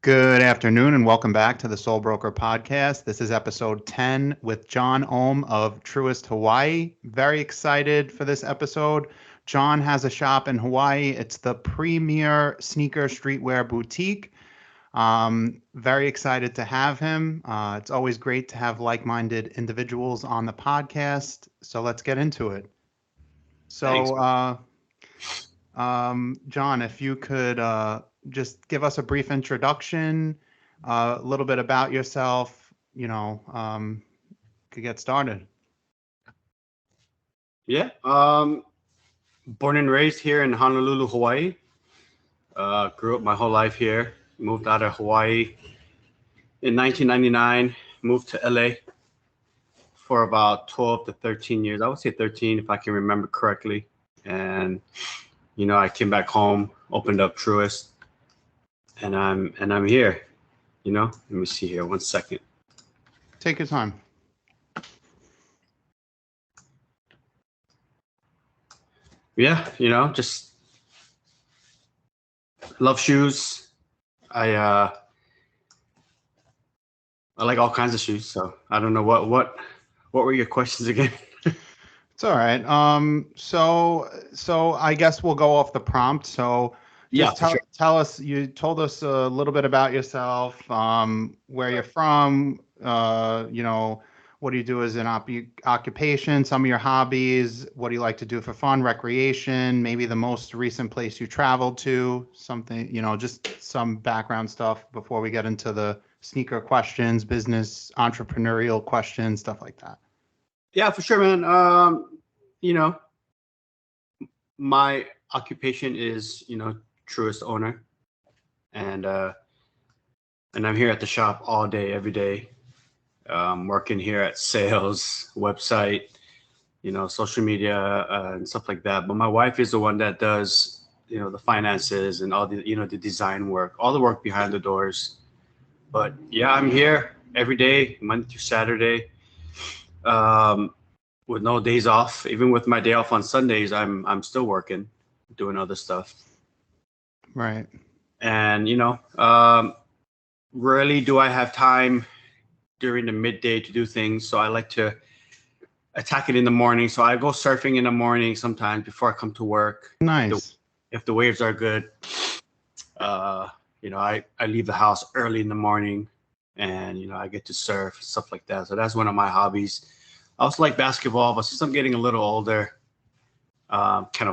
Good afternoon and welcome back to the Soul Broker Podcast. This is episode 10 with John Ohm of Truest, Hawaii. Very excited for this episode. John has a shop in Hawaii. It's the premier sneaker streetwear boutique. Very excited to have him. It's always great to have like-minded individuals on the podcast. So let's get into it. Thanks. John, if you could just give us a brief introduction, a little bit about yourself, could get started. Yeah. Born and raised here in Honolulu, Hawaii. Grew up my whole life here. Moved out of Hawaii in 1999. Moved to LA for about 12 to 13 years. I would say 13 if I can remember correctly. And I came back home, opened up Truest, and I'm here. Let me see here. 1 second. Take your time. Yeah, just love shoes. I like all kinds of shoes. So I don't know what were your questions again? It's all right. So I guess we'll go off the prompt. So just tell us, you told us a little bit about yourself, where you're from, what do you do as an occupation, some of your hobbies, what do you like to do for fun, recreation, maybe the most recent place you traveled to, something, just some background stuff before we get into the sneaker questions, business, entrepreneurial questions, stuff like that. Yeah, for sure, man. My occupation is, Truest owner, and I'm here at the shop all day, every day. Working here at sales, website, social media, and stuff like that. But my wife is the one that does, the finances and all the, the design work, all the work behind the doors. But yeah, I'm here every day, Monday through Saturday. With no days off. Even with my day off on Sundays, I'm still working, doing other stuff. Right. And rarely do I have time during the midday to do things. So I like to attack it in the morning. So I go surfing in the morning sometimes before I come to work. Nice. If the waves are good, I leave the house early in the morning, and I get to surf, stuff like that. So that's one of my hobbies. I also like basketball, but since I'm getting a little older, I can't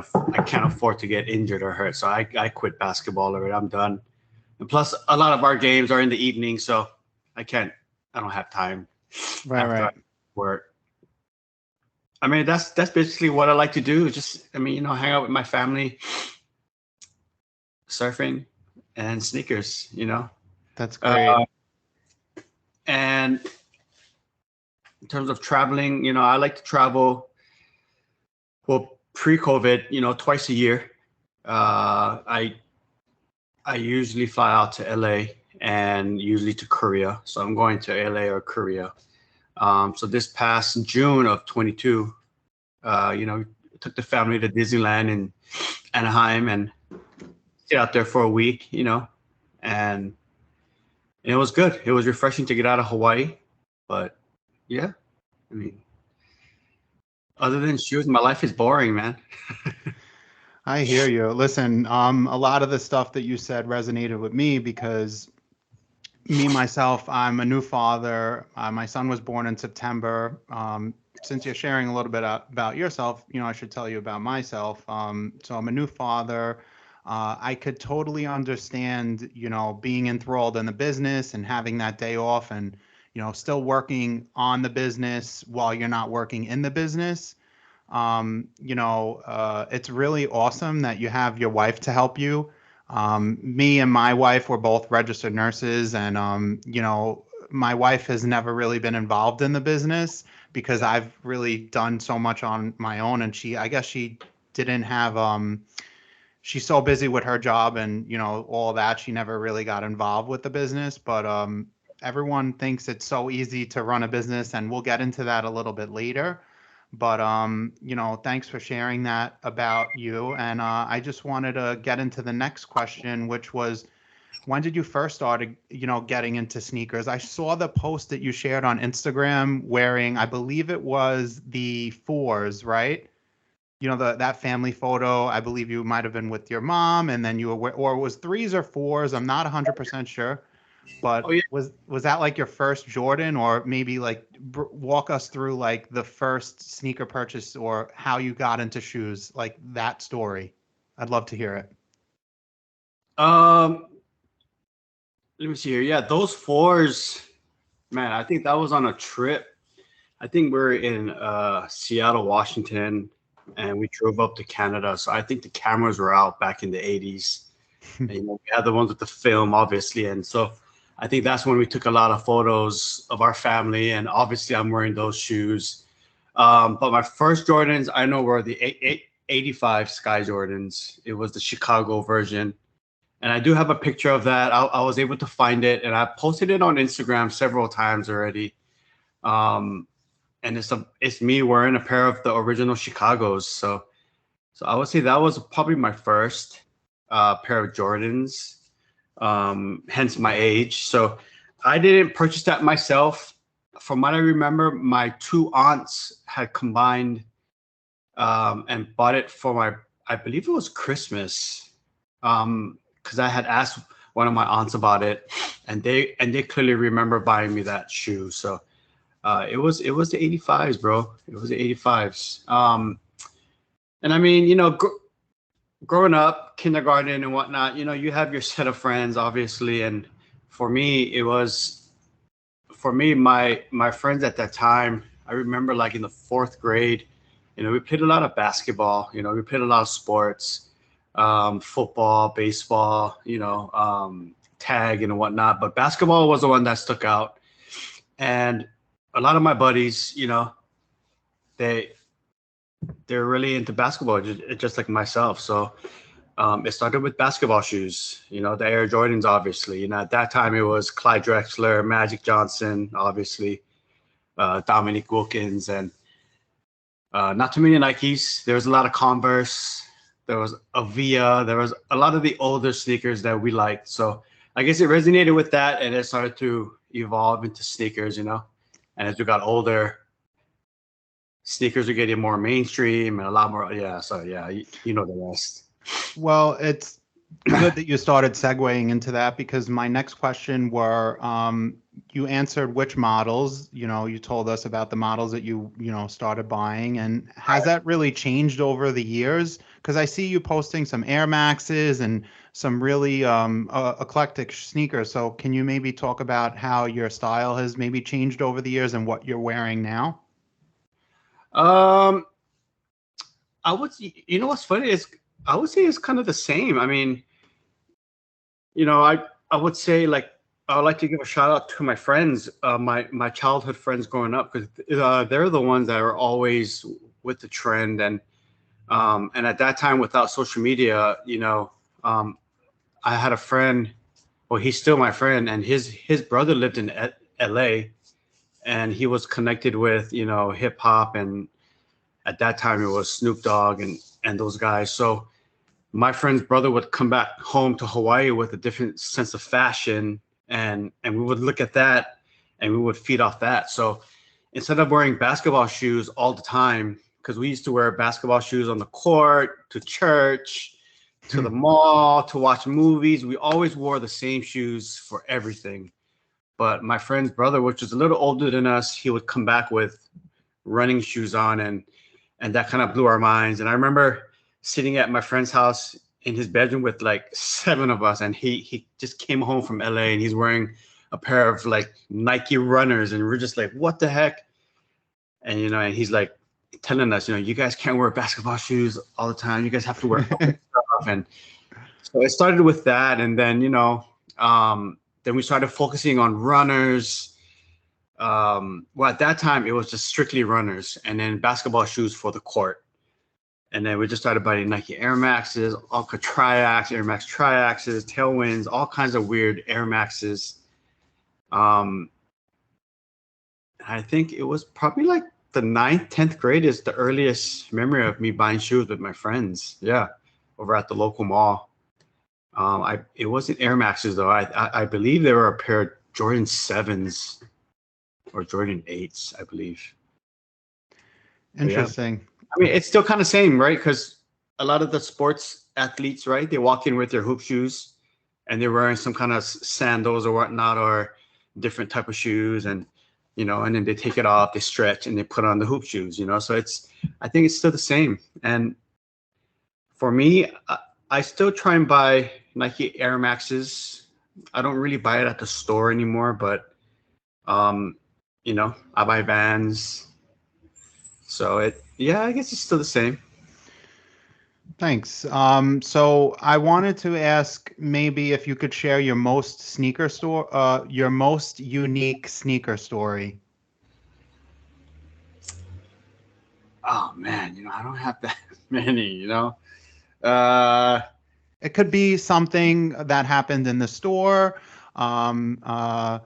afford to get injured or hurt. So I quit basketball already. I'm done. And plus, a lot of our games are in the evening, so I don't have time. Right. Work. I mean, that's basically what I like to do. Just, hang out with my family, surfing, and sneakers. That's great. And in terms of traveling, I like to travel. Well, pre-COVID, twice a year. I usually fly out to LA and usually to Korea. So I'm going to LA or Korea. So this past June of 22, took the family to Disneyland in Anaheim and stayed out there for a week, and it was good. It was refreshing to get out of Hawaii, but yeah, other than shoes, my life is boring, man. I hear you. Listen, a lot of the stuff that you said resonated with me because myself, I'm a new father. My son was born in September. Since you're sharing a little bit about yourself, I should tell you about myself. So I'm a new father. I could totally understand, being enthralled in the business and having that day off and, still working on the business while you're not working in the business. It's really awesome that you have your wife to help you. Me and my wife were both registered nurses, and my wife has never really been involved in the business because I've really done so much on my own, and I guess she didn't have she's so busy with her job and all that, she never really got involved with the business. But everyone thinks it's so easy to run a business, and we'll get into that a little bit later. But thanks for sharing that about you. And I just wanted to get into the next question, which was, when did you first start, getting into sneakers? I saw the post that you shared on Instagram wearing, I believe it was the fours, right? That family photo. I believe you might have been with your mom, and then you were, or it was threes or fours. I'm not 100% sure, Oh but yeah. was that like your first Jordan, or maybe like walk us through like the first sneaker purchase or how you got into shoes, like that story. I'd love to hear it. Um, Let me see here. Yeah, those fours, man. I think that was on a trip. I think we're in Seattle, Washington, and we drove up to Canada. So I think the cameras were out back in the 80s. And, we had the ones with the film, obviously. And so I think that's when we took a lot of photos of our family. And obviously, I'm wearing those shoes. But my first Jordans, I know, were the 85 Sky Jordans. It was the Chicago version. And I do have a picture of that. I was able to find it, and I posted it on Instagram several times already. Um, and it's me wearing a pair of the original Chicago's. So I would say that was probably my first pair of Jordans. Hence my age. So I didn't purchase that myself. From what I remember, my two aunts had combined and bought it for I believe it was Christmas. Because I had asked one of my aunts about it, and they clearly remember buying me that shoe. So it was the 85s, bro. It was the 85s. And I mean, growing up, kindergarten and whatnot, you have your set of friends, obviously. And for me, my friends at that time. I remember like in the fourth grade, we played a lot of basketball. We played a lot of sports, football, baseball, tag and whatnot. But basketball was the one that stuck out. And a lot of my buddies, they they're really into basketball, just like myself. So it started with basketball shoes, the Air Jordans, obviously. At that time it was Clyde Drexler, Magic Johnson, obviously, Dominique Wilkins, and not too many Nikes. There was a lot of Converse. There was Avia. There was a lot of the older sneakers that we liked. So I guess it resonated with that, and it started to evolve into sneakers, And as we got older, sneakers are getting more mainstream and a lot more. Yeah. So yeah, you know the rest. Well, it's good that you started segueing into that, because my next question were, you answered which models. You told us about the models that you started buying, and has that really changed over the years? Because I see you posting some Air Maxes and some really eclectic sneakers. So can you maybe talk about how your style has maybe changed over the years and what you're wearing now? Um, what's funny is I would say it's kind of the same. I mean, I would say, like, I would like to give a shout out to my friends, my childhood friends growing up, because they're the ones that are always with the trend. And at that time, without social media, I had a friend. Well, he's still my friend, and his brother lived in LA, and he was connected with hip hop, and at that time it was Snoop Dogg and those guys. So my friend's brother would come back home to Hawaii with a different sense of fashion, and we would look at that and we would feed off that. So instead of wearing basketball shoes all the time, because we used to wear basketball shoes on the court, to church, to the mall, to watch movies, we always wore the same shoes for everything. But my friend's brother, which was a little older than us, he would come back with running shoes on, and that kind of blew our minds. And I remember sitting at my friend's house in his bedroom with like 7 of us, and he just came home from LA, and he's wearing a pair of like Nike runners, and we're just like, what the heck? And and he's like telling us, you guys can't wear basketball shoes all the time. You guys have to wear other stuff. And so it started with that, and then then we started focusing on runners. Well, at that time it was just strictly runners, and then basketball shoes for the court. And then we just started buying Nike Air Maxes, Alka Triax, Air Max Triaxes, Tailwinds, all kinds of weird Air Maxes. I think it was probably like the 9th, 10th grade is the earliest memory of me buying shoes with my friends. Yeah, over at the local mall. It wasn't Air Maxes though. I believe they were a pair of Jordan 7s or Jordan 8s, I believe. But yeah, Interesting. I mean, it's still kind of same, right? Because a lot of the sports athletes, right, they walk in with their hoop shoes and they're wearing some kind of sandals or whatnot or different type of shoes, and and then they take it off, they stretch, and they put on the hoop shoes. So I think it's still the same. And for me, I still try and buy Nike Air Maxes. I don't really buy it at the store anymore, but I buy Vans. So I guess it's still the same. Thanks. So I wanted to ask maybe if you could share your most unique sneaker story. Oh man, I don't have that many. Uh, It could be something that happened in the store. Um, uh,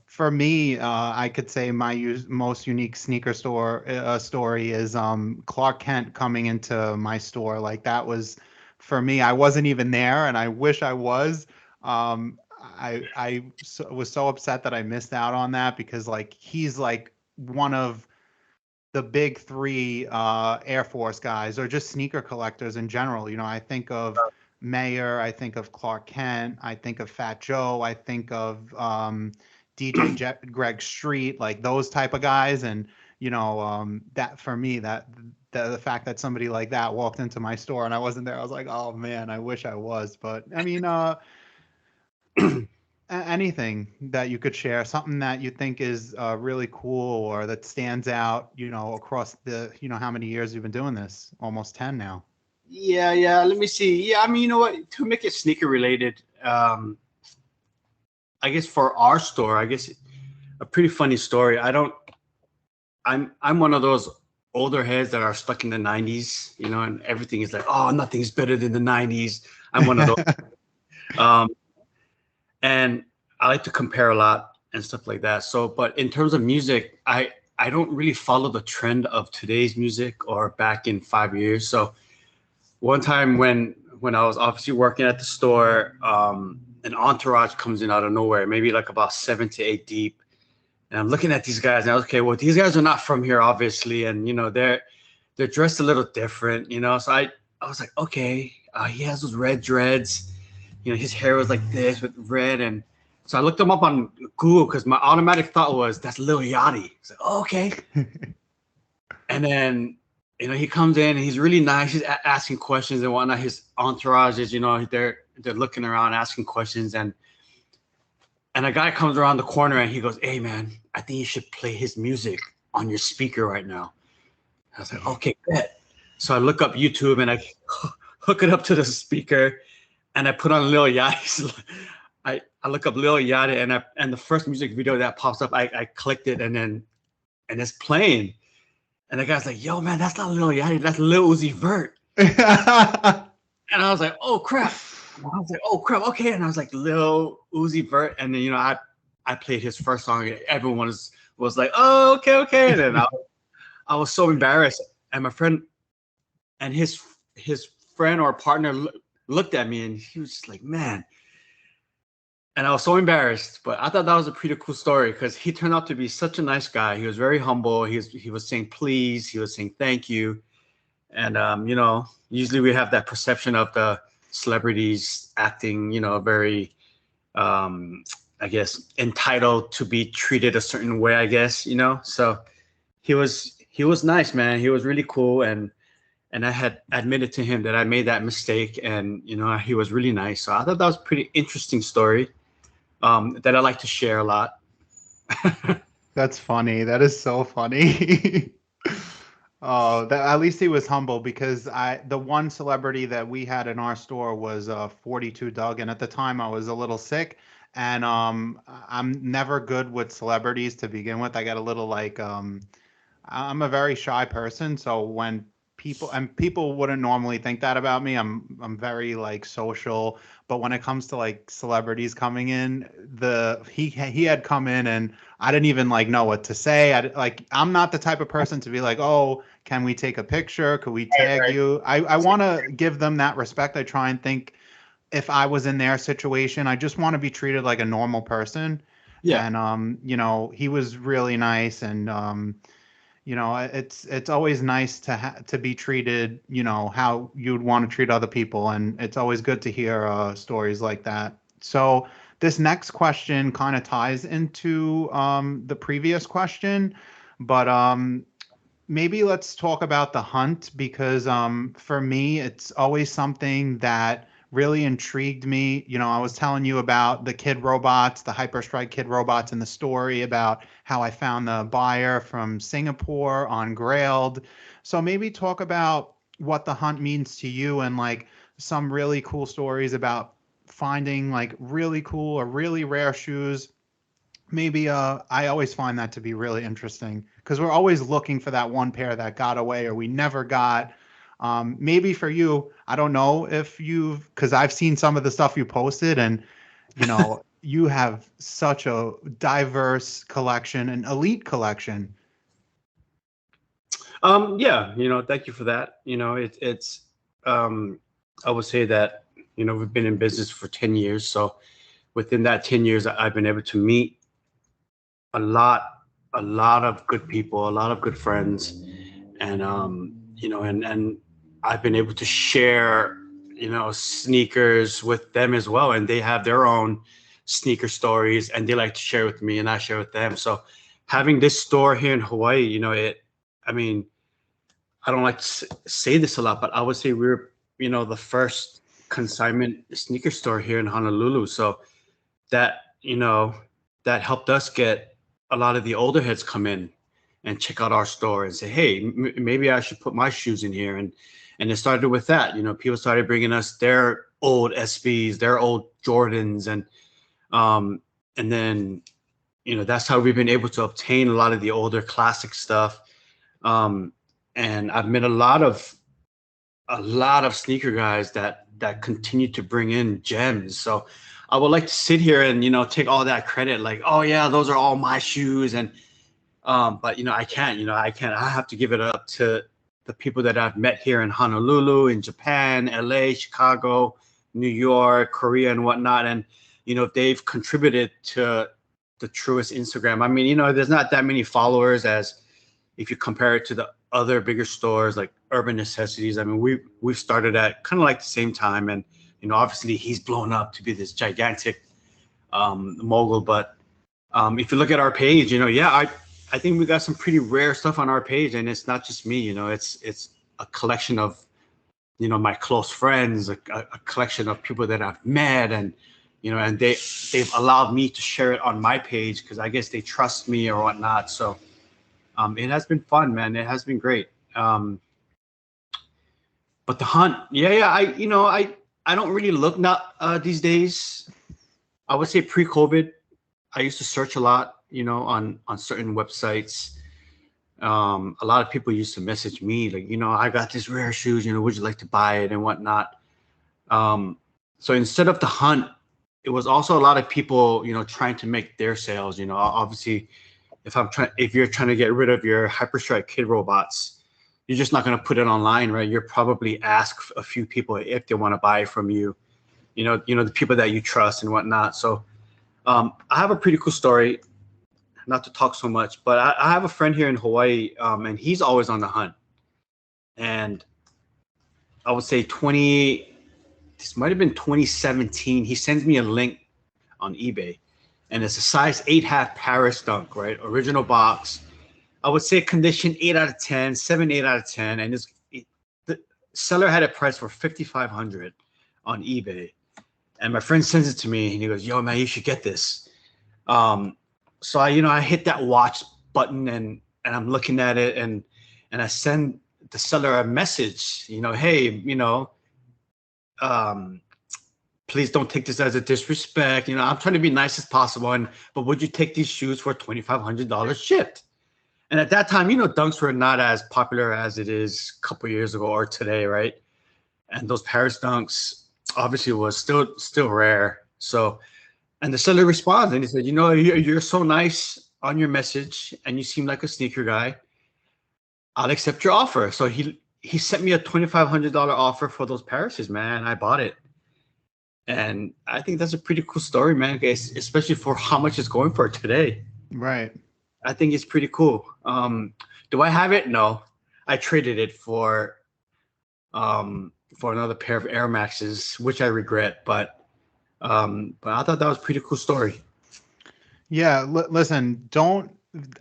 for me, I could say my most unique sneaker story is Clark Kent coming into my store. Like that was for me. I wasn't even there, and I wish I was. Was so upset that I missed out on that because like he's like one of the big three Air Force guys or just sneaker collectors in general. I think of Mayer, I think of Clark Kent, I think of Fat Joe, I think of Greg Street, like those type of guys. And that for me, that the fact that somebody like that walked into my store and I wasn't there, I was like, oh man, I wish I was. But I mean, anything that you could share, something that you think is really cool or that stands out, across the, how many years you've been doing this? Almost 10 now. yeah. Let me see. Yeah, I mean, you know what? To make it sneaker related, I guess for our store, I guess a pretty funny story. I'm one of those older heads that are stuck in the 90s, and everything is like, oh, nothing's better than the 90s. I'm one of those. And I like to compare a lot and stuff like that. So, but in terms of music, I don't really follow the trend of today's music or back in 5 years. So one time when I was obviously working at the store, an entourage comes in out of nowhere, maybe like about 7 to 8 deep. And I'm looking at these guys and I was, okay, well, these guys are not from here, obviously. And, they're dressed a little different, So I was like, okay, he has those red dreads. His hair was like this with red. And so I looked him up on Google because my automatic thought was, that's Lil Yachty. I was like, oh, okay. And then, he comes in and he's really nice. He's asking questions and whatnot. His entourage is, they're looking around asking questions. And a guy comes around the corner and he goes, hey, man, I think you should play his music on your speaker right now. I was like, okay, bet. So I look up YouTube and I hook it up to the speaker. And I put on Lil Yachty. I look up Lil Yachty and the first music video that pops up, I clicked it and it's playing. And the guy's like, yo, man, that's not Lil Yachty, that's Lil Uzi Vert. And I was like, oh crap. Okay. And I was like, Lil Uzi Vert. And then, I played his first song. And everyone was like, oh, okay. And then I was so embarrassed. And my friend and his friend or partner looked at me and he was just like, man. And I was so embarrassed, but I thought that was a pretty cool story because he turned out to be such a nice guy. He was very humble. He was saying please, he was saying thank you. And usually we have that perception of the celebrities acting, very I guess entitled to be treated a certain way, I guess, So he was nice, man. He was really cool, and I had admitted to him that I made that mistake, and he was really nice. So I thought that was a pretty interesting story that I like to share a lot. That's funny. That is so funny. Oh, at least he was humble because the one celebrity that we had in our store was 42 Doug, and at the time I was a little sick, and I'm never good with celebrities to begin with. I got a little like I'm a very shy person, so when people wouldn't normally think that about me. I'm very like social, but when it comes to like celebrities coming in, he had come in and I didn't even like know what to say. I'm not the type of person to be like, oh, can we take a picture? Could we tag you? I want to give them that respect. I try and think if I was in their situation, I just want to be treated like a normal person. Yeah. And he was really nice, and it's always nice to be treated, how you'd want to treat other people, and it's always good to hear stories like that. So this next question kind of ties into the previous question, but maybe let's talk about the hunt, because for me, it's always something that really intrigued me. I was telling you about the kid robots, the Hyperstrike kid robots in the story, about how I found the buyer from Singapore on Grailed. So maybe talk about what the hunt means to you, and like some really cool stories about finding like really cool or really rare shoes. Maybe I always find that to be really interesting, because we're always looking for that one pair that got away or we never got. Maybe for you, I don't know if because I've seen some of the stuff you posted, and you have such a diverse collection, an elite collection. Yeah, thank you for that. I would say that, we've been in business for 10 years. So within that 10 years, I've been able to meet a lot, a lot of good people, a lot of good friends. And, and I've been able to share, sneakers with them as well. And they have their own sneaker stories, and they like to share with me and I share with them. So having this store here in Hawaii, I mean, I don't like to say this a lot, but I would say we're, the first consignment sneaker store here in Honolulu. So that, that helped us get a lot of the older heads come in and check out our store and say, hey, maybe I should put my shoes in here. And it started with that. People started bringing us their old SBs, their old Jordans, and then, that's how we've been able to obtain a lot of the older classic stuff. And I've met a lot of sneaker guys that continue to bring in gems. So I would like to sit here and take all that credit, like, oh yeah, those are all my shoes, and but I can't. I have to give it up to the people that I've met here in Honolulu, in Japan, LA, Chicago, New York, Korea, and whatnot. And they've contributed to the Truest Instagram. I mean, there's not that many followers as if you compare it to the other bigger stores like Urban Necessities. I mean, we've started at kind of like the same time, and obviously he's blown up to be this gigantic mogul. But if you look at our page, I think we got some pretty rare stuff on our page, and it's not just me. It's a collection of my close friends, a collection of people that I've met, and and they've allowed me to share it on my page because I guess they trust me or whatnot. So it has been fun, man. It has been great. But the hunt, I don't really look not these days. I would say pre-COVID, I used to search a lot, on certain websites. A lot of people used to message me like, I got this rare shoes, would you like to buy it and whatnot. So instead of the hunt, it was also a lot of people, trying to make their sales. Obviously, if you're trying to get rid of your Hyperstrike kid robots, you're just not going to put it online, right? You're probably ask a few people if they want to buy from you, the people that you trust and whatnot. So I have a pretty cool story, not to talk so much, but I have a friend here in Hawaii, and he's always on the hunt. And I would say this might have been 2017. He sends me a link on eBay, and it's a size 8.5 Paris Dunk, right? Original box. I would say condition 8 out of 10, 7, 8 out of 10. And the seller had it priced for $5,500 on eBay. And my friend sends it to me, and he goes, yo, man, you should get this. So I hit that watch button, and I'm looking at it, and I send the seller a message, hey, please don't take this as a disrespect. I'm trying to be nice as possible, but would you take these shoes for $2,500 shipped? And at that time, dunks were not as popular as it is a couple years ago or today, right? And those Paris dunks obviously was still rare. So, and the seller responds and he said, you're so nice on your message, and you seem like a sneaker guy. I'll accept your offer. So he sent me a $2,500 offer for those Parises, man. I bought it. And I think that's a pretty cool story, man. Especially for how much it's going for today. Right. I think it's pretty cool. Do I have it? No, I traded it for another pair of Air Maxes, which I regret. But I thought that was a pretty cool story. Yeah, listen, don't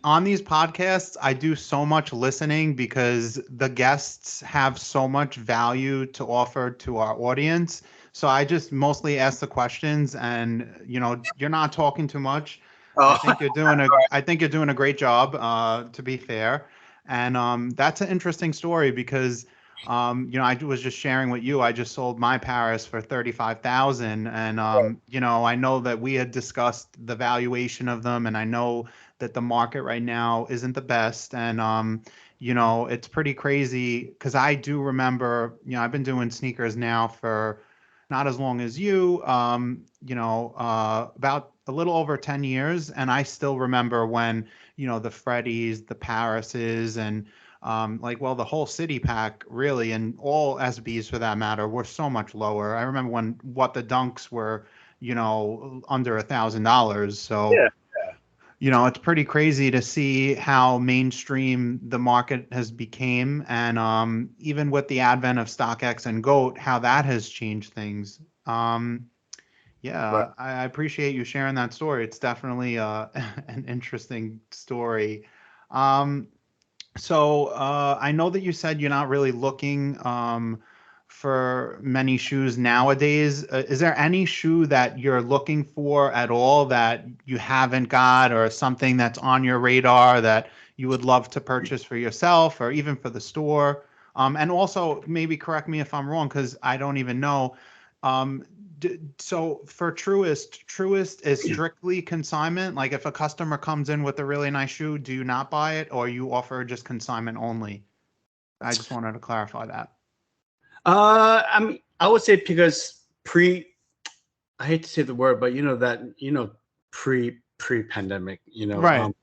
on these podcasts, I do so much listening because the guests have so much value to offer to our audience. So I just mostly ask the questions and you're not talking too much. I Oh, think you're doing a I think you're doing a great job, to be fair. And that's an interesting story because I was just sharing with you. I just sold my Paris for 35,000, and I know that we had discussed the valuation of them, and I know that the market right now isn't the best, and it's pretty crazy because I do remember, I've been doing sneakers now for not as long as you, about a little over 10 years, and I still remember when the Freddies, the Parises, and the whole city pack really, and all SBs for that matter, were so much lower. I remember when what the Dunks were, under $1,000. So, yeah. it's pretty crazy to see how mainstream the market has became, and even with the advent of StockX and GOAT, how that has changed things. Right. Yeah, I appreciate you sharing that story. It's definitely an interesting story. Um, so I know that you said you're not really looking for many shoes nowadays. Is there any shoe that you're looking for at all that you haven't got, or something that's on your radar that you would love to purchase for yourself or even for the store? And also, maybe correct me if I'm wrong, because I don't even know. Um, so for Truest is strictly consignment. Like if a customer comes in with a really nice shoe, do you not buy it, or you offer just consignment only? I just wanted to clarify that. I mean, I would say because I hate to say the word, but pre-pandemic, Right.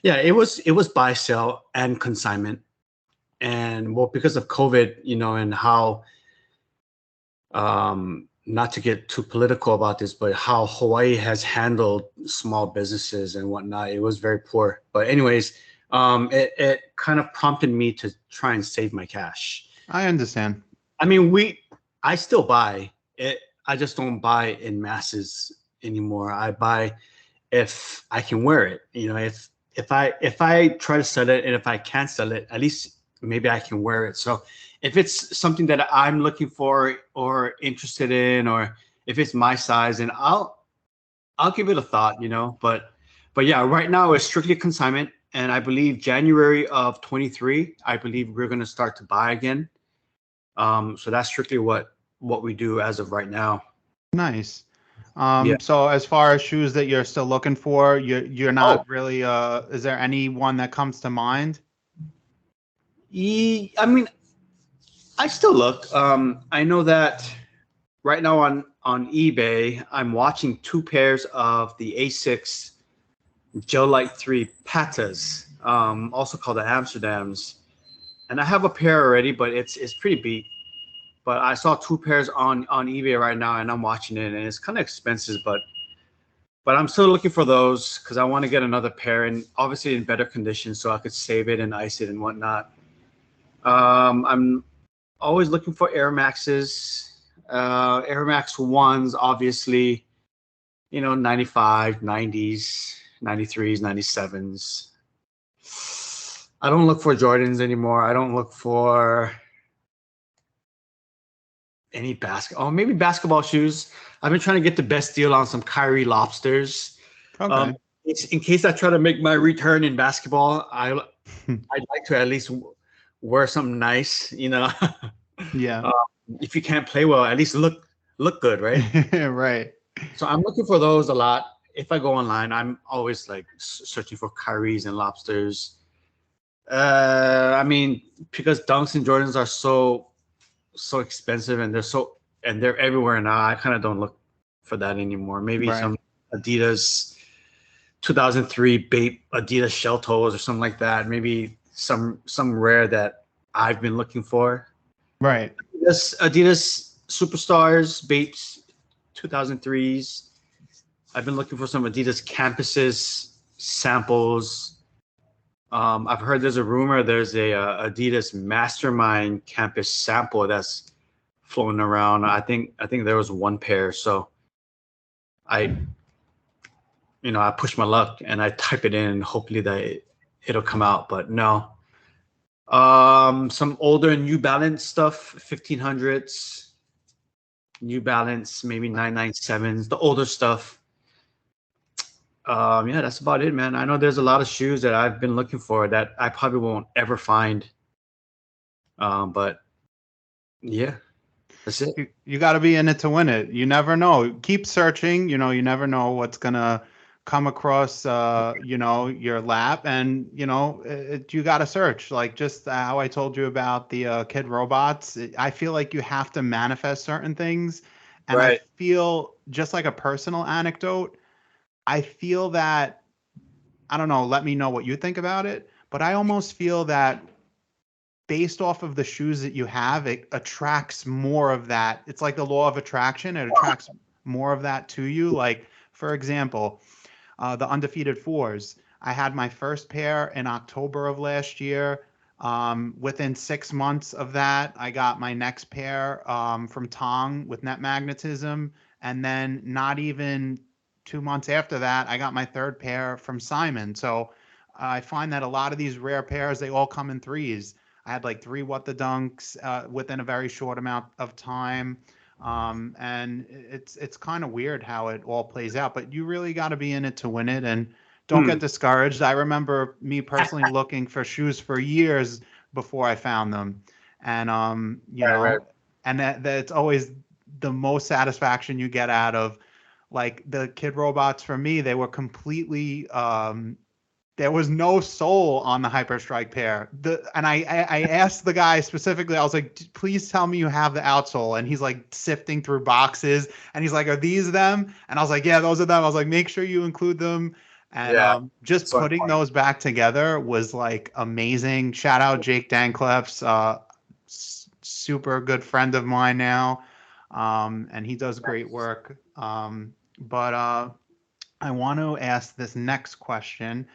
yeah, it was buy, sell, and consignment. And well, because of COVID, and how not to get too political about this, but how Hawaii has handled small businesses and whatnot, it was very poor. But anyways, it kind of prompted me to try and save my cash. I understand. I mean, I still buy it. I just don't buy in masses anymore. I buy if I can wear it. If I try to sell it, and if I can't sell it, at least maybe I can wear it. So if it's something that I'm looking for or interested in, or if it's my size, and I'll give it a thought. But yeah, right now it's strictly consignment, and I believe January of 23, I believe we're gonna start to buy again. So that's strictly what we do as of right now. Nice. Yeah. So as far as shoes that you're still looking for, you're Oh, not really is there any one that comes to mind? I mean, I still look. I know that right now on eBay, I'm watching two pairs of the A6 Gel Light 3 Patas, also called the Amsterdams, and I have a pair already, but it's pretty beat. But I saw two pairs on eBay right now, and I'm watching it, and it's kind of expensive, but I'm still looking for those because I want to get another pair, and obviously in better condition, so I could save it and ice it and whatnot. I'm always looking for Air Maxes, Air Max ones, obviously, 95, 90s, 93s, 97s. I don't look for Jordans anymore. I don't look for any basketball. Oh, maybe basketball shoes. I've been trying to get the best deal on some Kyrie Lobsters. Okay. It's in case I try to make my return in basketball. I'd like to at least wear something nice. Yeah. Uh, if you can't play well, at least look good, right? Right. So I'm looking for those a lot. If I go online, I'm always like searching for Kyries and Lobsters. I mean, because Dunks and Jordans are so expensive, and they're everywhere now. I kind of don't look for that anymore. Maybe Right. some Adidas 2003 Bape Adidas shell toes or something like that. Maybe some rare that I've been looking for. Right. Adidas superstars, Bapes. 2003s. I've been looking for some Adidas campuses samples. I've heard there's a rumor there's a Adidas Mastermind campus sample that's floating around. I think there was one pair. So I push my luck and I type it in and hopefully that it'll come out, but no. Some older New Balance stuff, 1500s, New Balance, maybe 997s, the older stuff. Yeah, that's about it, man. I know there's a lot of shoes that I've been looking for that I probably won't ever find. But yeah, that's it. You got to be in it to win it. You never know. Keep searching. You never know what's gonna come across, your lap, and you got to search. Like just how I told you about the kid robots. I feel like you have to manifest certain things, and Right. I feel just like a personal anecdote. I feel that, I don't know. Let me know what you think about it, but I almost feel that based off of the shoes that you have, it attracts more of that. It's like the law of attraction. It attracts more of that to you. Like, for example, the Undefeated Fours. I had my first pair in October of last year. Within 6 months of that, I got my next pair from Tong with Net Magnetism. And then not even 2 months after that, I got my third pair from Simon. So I find that a lot of these rare pairs, they all come in threes. I had like 3 What the Dunks within a very short amount of time. And it's kind of weird how it all plays out, but you really got to be in it to win it, and don't get discouraged. I remember me personally looking for shoes for years before I found them. And, Right. and that's always the most satisfaction you get out of like the kid robots. For me, they were completely, there was no sole on the Hyperstrike pair. And I asked the guy specifically, I was like, please tell me you have the outsole. And he's like sifting through boxes and he's like, are these them? And I was like, yeah, those are them. I was like, make sure you include them. And just putting those back together was like amazing. Shout out Jake Danclefs, super good friend of mine now. And he does great work. But I want to ask this next question.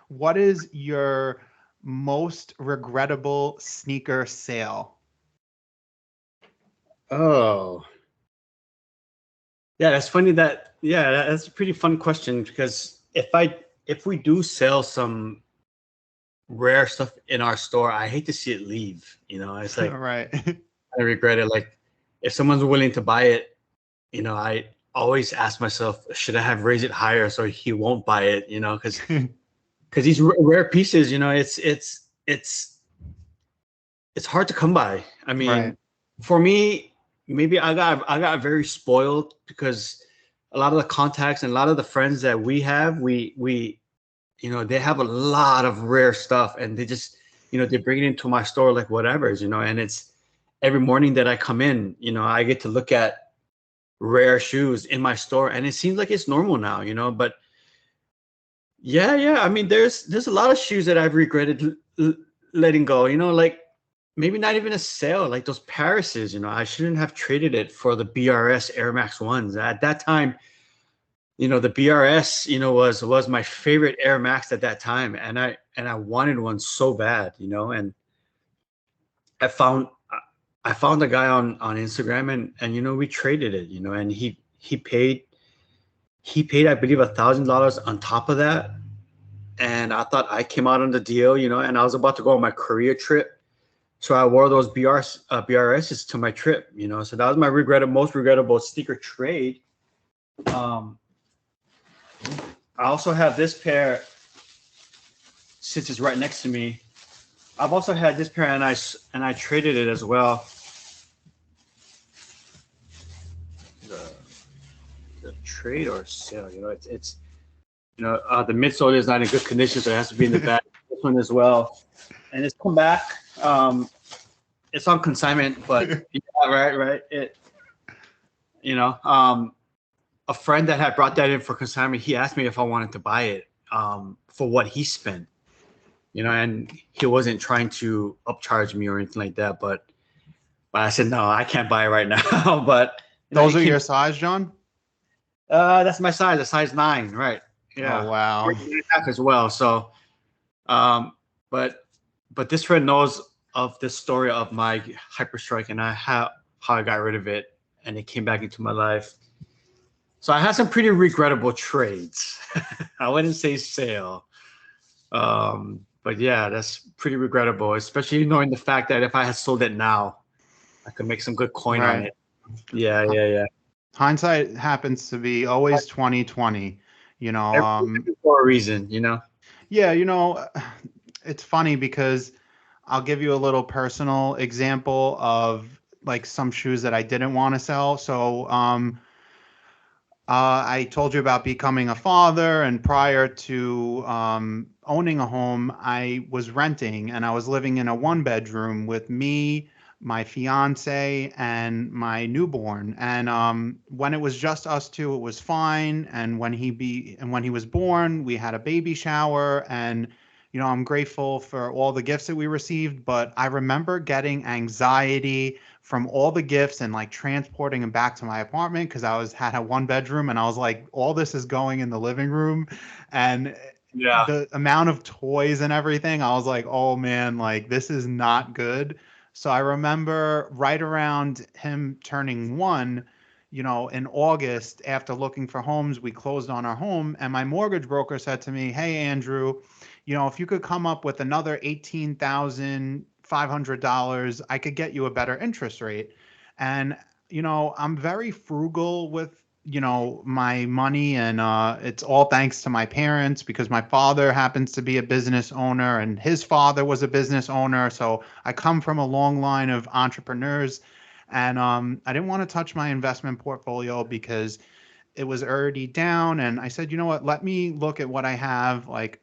What is your most regrettable sneaker sale? Oh, yeah, that's funny that's a pretty fun question because if we do sell some rare stuff in our store, I hate to see it leave. It's like Right. I regret it. Like if someone's willing to buy it, I always ask myself, should I have raised it higher so he won't buy it? Because these rare pieces, it's hard to come by. I mean, Right. for me, maybe I got very spoiled because a lot of the contacts and a lot of the friends that we have, we they have a lot of rare stuff, and they just they bring it into my store like whatever's, and it's every morning that I come in, I get to look at rare shoes in my store, and it seems like it's normal now, but yeah. I mean, there's a lot of shoes that I've regretted letting go, like maybe not even a sale, like those Parises, I shouldn't have traded it for the BRS Air Max 1s. At that time, the BRS, was my favorite Air Max at that time. And I wanted one so bad, and I found a guy on Instagram and we traded it, and he paid, I believe $1,000 on top of that. And I thought I came out on the deal, and I was about to go on my Korea trip. So I wore those BRSs to my trip, so that was my most regrettable sneaker trade. I also have this pair, since it's right next to me. I've also had this pair and I traded it as well. The trade or sale, it's the midsole is not in good condition, so it has to be in the back. This one as well, and it's come back. It's on consignment, but yeah, right. A friend that had brought that in for consignment, he asked me if I wanted to buy it for what he spent, and he wasn't trying to upcharge me or anything like that. But I said, no, I can't buy it right now. But those are your size, John? That's my size, a size 9, right? Oh, Yeah, wow. 8.5 as well. So, um, but this friend knows of this story of my hyperstrike and how I got rid of it, and it came back into my life. So I had some pretty regrettable trades. I wouldn't say sale, but yeah, that's pretty regrettable, especially knowing the fact that if I had sold it now, I could make some good coin on Right. it. Yeah, yeah, yeah. Hindsight happens to be always 2020, you know. Everything for a reason, you know. Yeah, it's funny because I'll give you a little personal example of like some shoes that I didn't want to sell. So, I told you about becoming a father, and prior to owning a home, I was renting and I was living in a one bedroom with me, my fiance, and my newborn. And when it was just us two, it was fine. And when he was born, we had a baby shower, and I'm grateful for all the gifts that we received. But I remember getting anxiety from all the gifts and like transporting them back to my apartment because I was had a one bedroom and I was like, all this is going in the living room, and Yeah. the amount of toys and everything, I was like, oh man, like this is not good. So I remember right around him turning 1, in August, after looking for homes, we closed on our home, and my mortgage broker said to me, "Hey, Andrew, if you could come up with another $18,500, I could get you a better interest rate." And, I'm very frugal with, my money, and it's all thanks to my parents because my father happens to be a business owner and his father was a business owner. So I come from a long line of entrepreneurs. And I didn't want to touch my investment portfolio because it was already down. And I said, you know what, let me look at what I have, like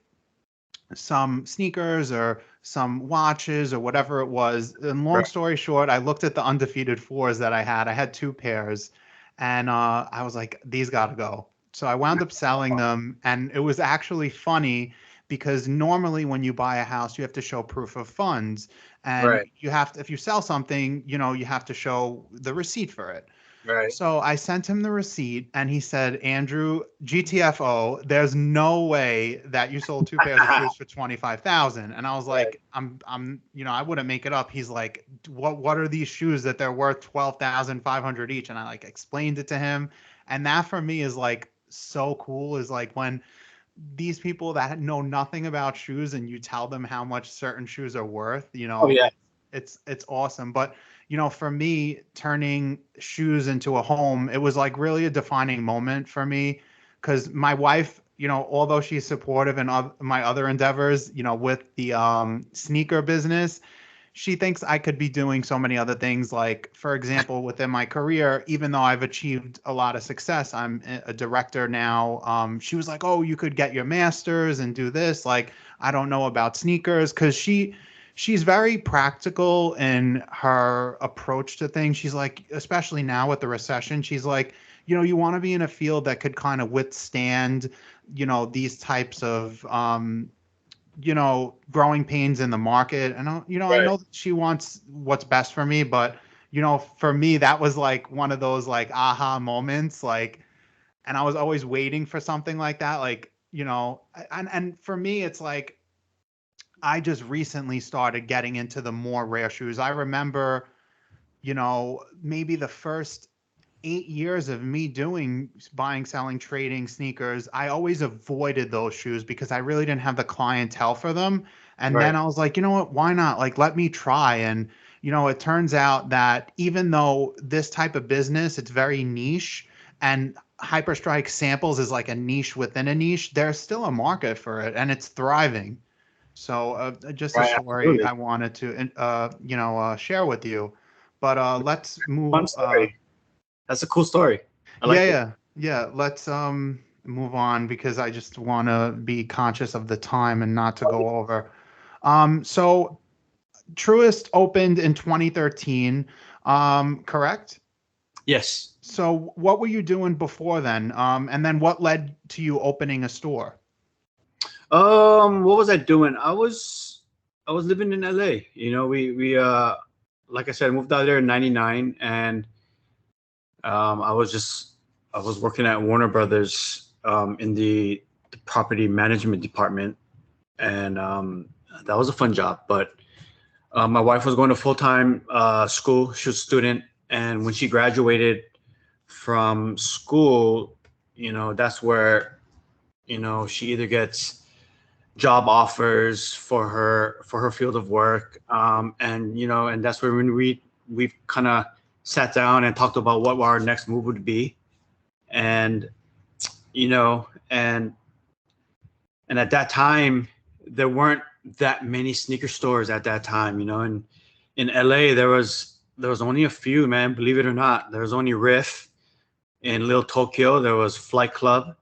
some sneakers or some watches or whatever it was. And long Right. story short, I looked at the undefeated fours that I had. I had 2 pairs, and I was like, these got to go. So I wound up selling them, and it was actually funny because normally when you buy a house, you have to show proof of funds, and Right. you have to, if you sell something, you have to show the receipt for it. Right. So I sent him the receipt and he said, Andrew, GTFO, there's no way that you sold 2 pairs of shoes for 25,000. And I was Right. like, I wouldn't make it up. He's like, what are these shoes that they're worth 12,500 each? And I like explained it to him. And that for me is like so cool, is like when these people that know nothing about shoes and you tell them how much certain shoes are worth, Oh yeah. it's awesome. But for me, turning shoes into a home, it was like really a defining moment for me because my wife, although she's supportive in my other endeavors, with the sneaker business, she thinks I could be doing so many other things. Like, for example, within my career, even though I've achieved a lot of success, I'm a director now. She was like, "Oh, you could get your master's and do this." Like, I don't know about sneakers because she's very practical in her approach to things. She's like, especially now with the recession, she's like, you want to be in a field that could kind of withstand, these types of growing pains in the market. And I Right. know that she wants what's best for me, but for me, that was like one of those like aha moments, like, and I was always waiting for something like that, like, and for me, it's like I just recently started getting into the more rare shoes. I remember, maybe the first 8 years of me doing buying, selling, trading sneakers, I always avoided those shoes because I really didn't have the clientele for them. And then Right. I was like, you know what? Why not? Like, let me try. And, it turns out that even though this type of business, it's very niche, and Hyperstrike samples is like a niche within a niche, there's still a market for it and it's thriving. So just a Right. story Absolutely. I wanted to, share with you. But let's Fun move. story. That's a cool story. I Yeah, like it. yeah, yeah. Let's move on because I just want to be conscious of the time and not to go over. So Truest opened in 2013, correct? Yes. So what were you doing before then? And then what led to you opening a store? What was I doing? I was living in LA. You know, we like I said, moved out there in '99, and I was just I was working at Warner Brothers in the property management department, and that was a fun job. But my wife was going to full-time school. She was a student, and when she graduated from school, that's where, she either gets job offers for her field of work, and that's where when we kind of sat down and talked about what our next move would be, and you know, and at that time there weren't that many sneaker stores at that time, and in LA there was only a few, man, believe it or not. There was only Riff. In Little Tokyo there was Flight Club,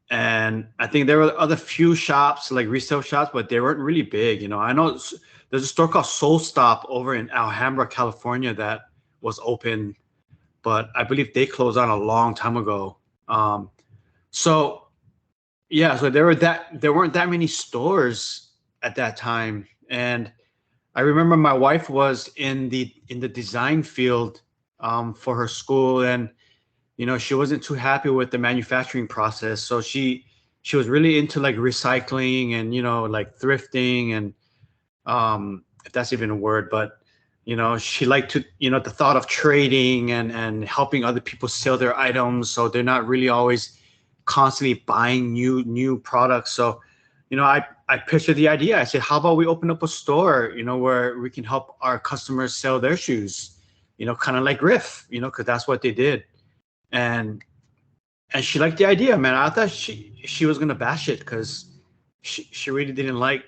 and I think there were other few shops, like resale shops, but they weren't really big. I know there's a store called Soul Stop over in Alhambra, California, that was open, but I believe they closed down a long time ago. So yeah, so there weren't that many stores at that time, and I remember my wife was in the design field for her school, and she wasn't too happy with the manufacturing process. So she was really into like recycling and, like thrifting, and if that's even a word, but, she liked to, the thought of trading and helping other people sell their items. So they're not really always constantly buying new products. So, I pitched her the idea. I said, how about we open up a store, where we can help our customers sell their shoes, kind of like Riff, because that's what they did. And she liked the idea, man. I thought she was gonna bash it because she really didn't like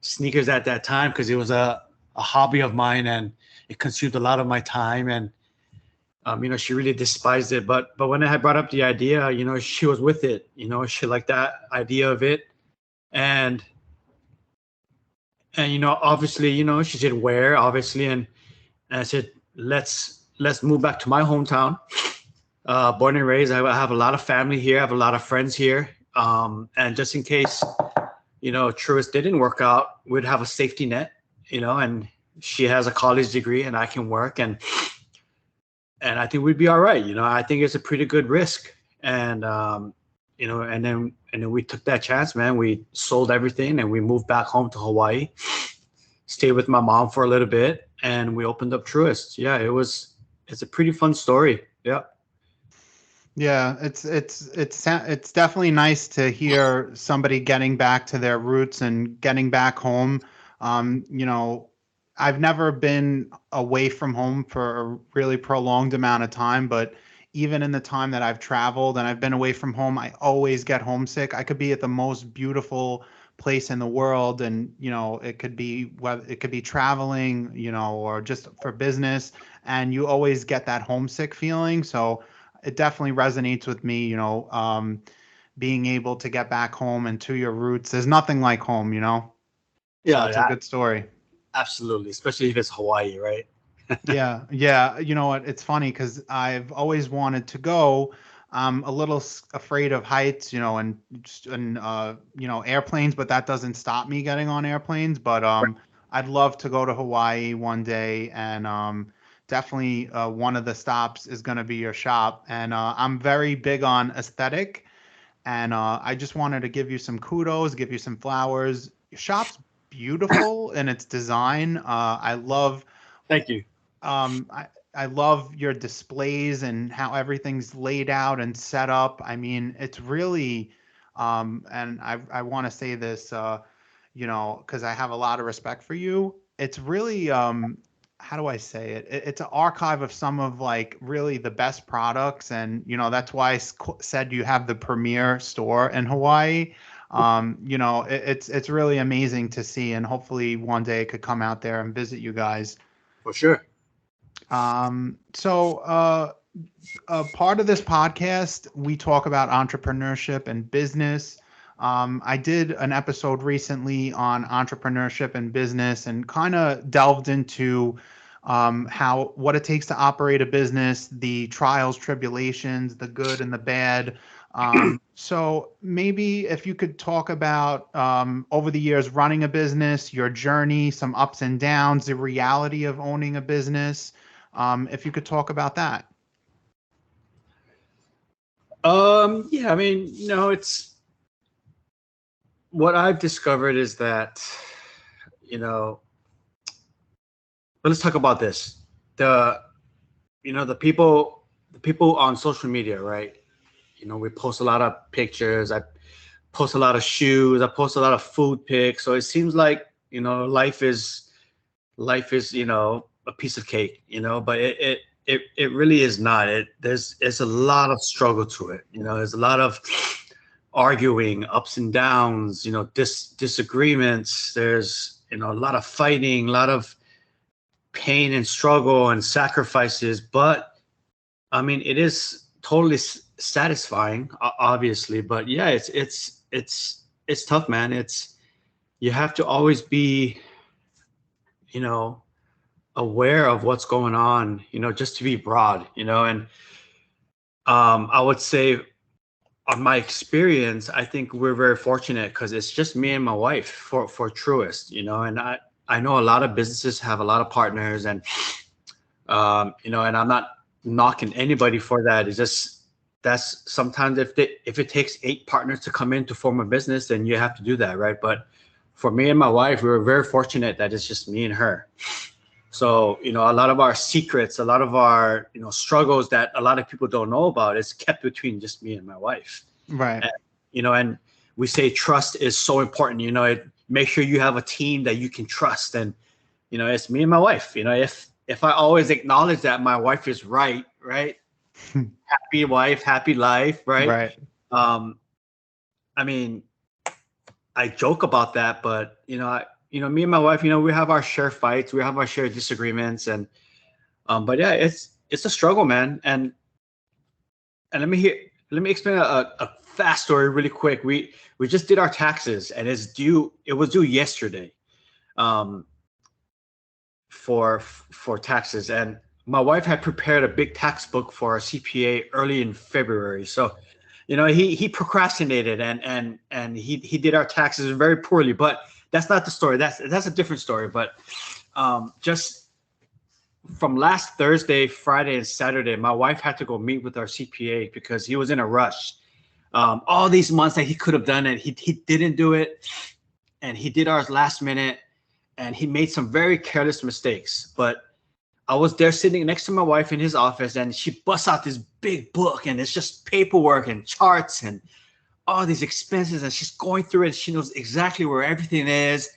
sneakers at that time, because it was a hobby of mine and it consumed a lot of my time, and she really despised it. But when I had brought up the idea, she was with it. She liked that idea of it, and obviously, she said where, obviously, and I said let's move back to my hometown. Born and raised, I have a lot of family here. I have a lot of friends here. And just in case, Truest didn't work out, we'd have a safety net, and she has a college degree and I can work, and I think we'd be all right. I think it's a pretty good risk. And, and then we took that chance, man. We sold everything and we moved back home to Hawaii, stayed with my mom for a little bit, and we opened up Truest. Yeah, it's a pretty fun story. Yeah. Yeah, it's definitely nice to hear somebody getting back to their roots and getting back home. I've never been away from home for a really prolonged amount of time, but even in the time that I've traveled and I've been away from home, I always get homesick. I could be at the most beautiful place in the world, and it could be whether it could be traveling, or just for business, and you always get that homesick feeling. So it definitely resonates with me, being able to get back home and to your roots. There's nothing like home. So it's a Yeah, good story. absolutely. Especially if it's Hawaii, right? Yeah, yeah. You know what? It's funny because I've always wanted to go. I'm a little afraid of heights, and airplanes, but that doesn't stop me getting on airplanes. But I'd love to go to Hawaii one day, and definitely one of the stops is going to be your shop. And I'm very big on aesthetic, and I just wanted to give you some kudos, give you some flowers. Your shop's beautiful in its design. I love Thank you. um, I, I love your displays and how everything's laid out and set up. I mean, it's really, and I want to say this, because I have a lot of respect for you. It's really, how do I say it? It's an archive of some of like really the best products, and that's why said you have the premier store in Hawaii. It's really amazing to see, and hopefully one day I could come out there and visit you guys. For sure. Part of this podcast, we talk about entrepreneurship and business. I did an episode recently on entrepreneurship and business and kind of delved into what it takes to operate a business, the trials, tribulations, the good and the bad. So maybe if you could talk about over the years running a business, your journey, some ups and downs, the reality of owning a business. If you could talk about that. Yeah, I mean, it's what I've discovered is that, you know, but let's talk about this. The, the people on social media, right? We post a lot of pictures. I post a lot of shoes. I post a lot of food pics. So it seems like, life is, a piece of cake, but it really is not. There's a lot of struggle to it. There's a lot of arguing, ups and downs, disagreements. There's, a lot of fighting, a lot of pain and struggle and sacrifices. But I mean, it is totally satisfying, obviously. But yeah, it's tough, man. You have to always be, you know, aware of what's going on, just to be broad, and I would say on my experience, I think we're very fortunate because it's just me and my wife for Truest, and I know a lot of businesses have a lot of partners, and and I'm not knocking anybody for that. It's just that's sometimes if it takes 8 partners to come in to form a business, then you have to do that, right? But for me and my wife, we were very fortunate that it's just me and her. So, a lot of our secrets, a lot of our, struggles that a lot of people don't know about is kept between just me and my wife. Right. And we say trust is so important, make sure you have a team that you can trust. And, it's me and my wife, if I always acknowledge that my wife is right, happy wife, happy life, right? Right. I mean, I joke about that, but, me and my wife, we have our share fights, we have our share disagreements, and but yeah, it's a struggle, man. And let me explain a fast story really quick. We just did our taxes, and it was due yesterday, for taxes, and my wife had prepared a big tax book for our CPA early in February. So, he procrastinated and he did our taxes very poorly, but that's not the story. That's a different story. But just from last Thursday, Friday, and Saturday, my wife had to go meet with our CPA because he was in a rush. All these months that he could have done it, he didn't do it, and he did ours last minute, and he made some very careless mistakes. But I was there sitting next to my wife in his office, and she busts out this big book, and it's just paperwork and charts and all these expenses, and she's going through it. She knows exactly where everything is,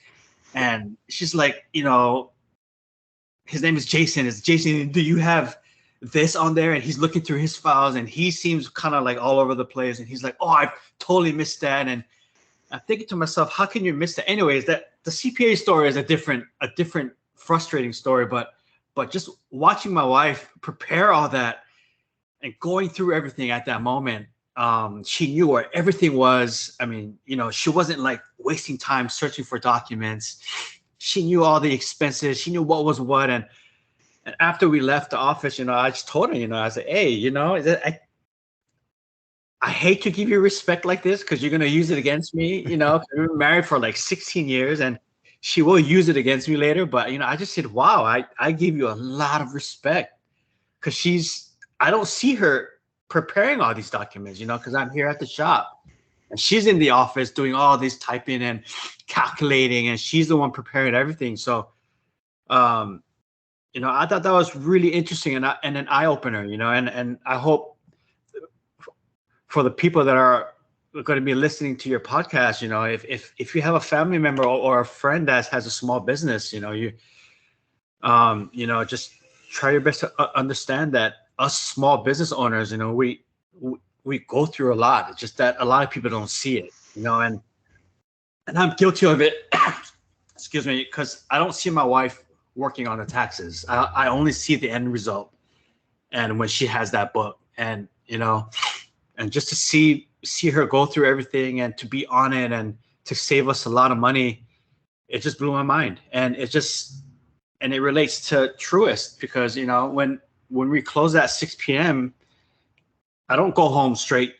and she's like, his name is Jason. Is Jason? Do you have this on there? And he's looking through his files, and he seems kind of like all over the place. And he's like, oh, I've totally missed that. And I'm thinking to myself, how can you miss that? Anyways, that the CPA story is a different frustrating story, but just watching my wife prepare all that and going through everything at that moment, she knew where everything was. I mean, she wasn't like wasting time searching for documents. She knew all the expenses. She knew what was what. And after we left the office, I just told her, I said, hey, I hate to give you respect like this because you're going to use it against me. We were married for like 16 years and she will use it against me later. But, I just said, wow, I give you a lot of respect because I don't see her preparing all these documents, because I'm here at the shop and she's in the office doing all this typing and calculating, and she's the one preparing everything. So, I thought that was really interesting and an eye opener, and I hope for the people that are going to be listening to your podcast, if you have a family member or a friend that has a small business, just try your best to understand that us small business owners, we go through a lot. It's just that a lot of people don't see it, and I'm guilty of it. Excuse me, because I don't see my wife working on the taxes. I only see the end result, and when she has that book, and and just to see her go through everything and to be on it and to save us a lot of money, it just blew my mind. And it relates to Truest because when we close at 6 p.m., I don't go home straight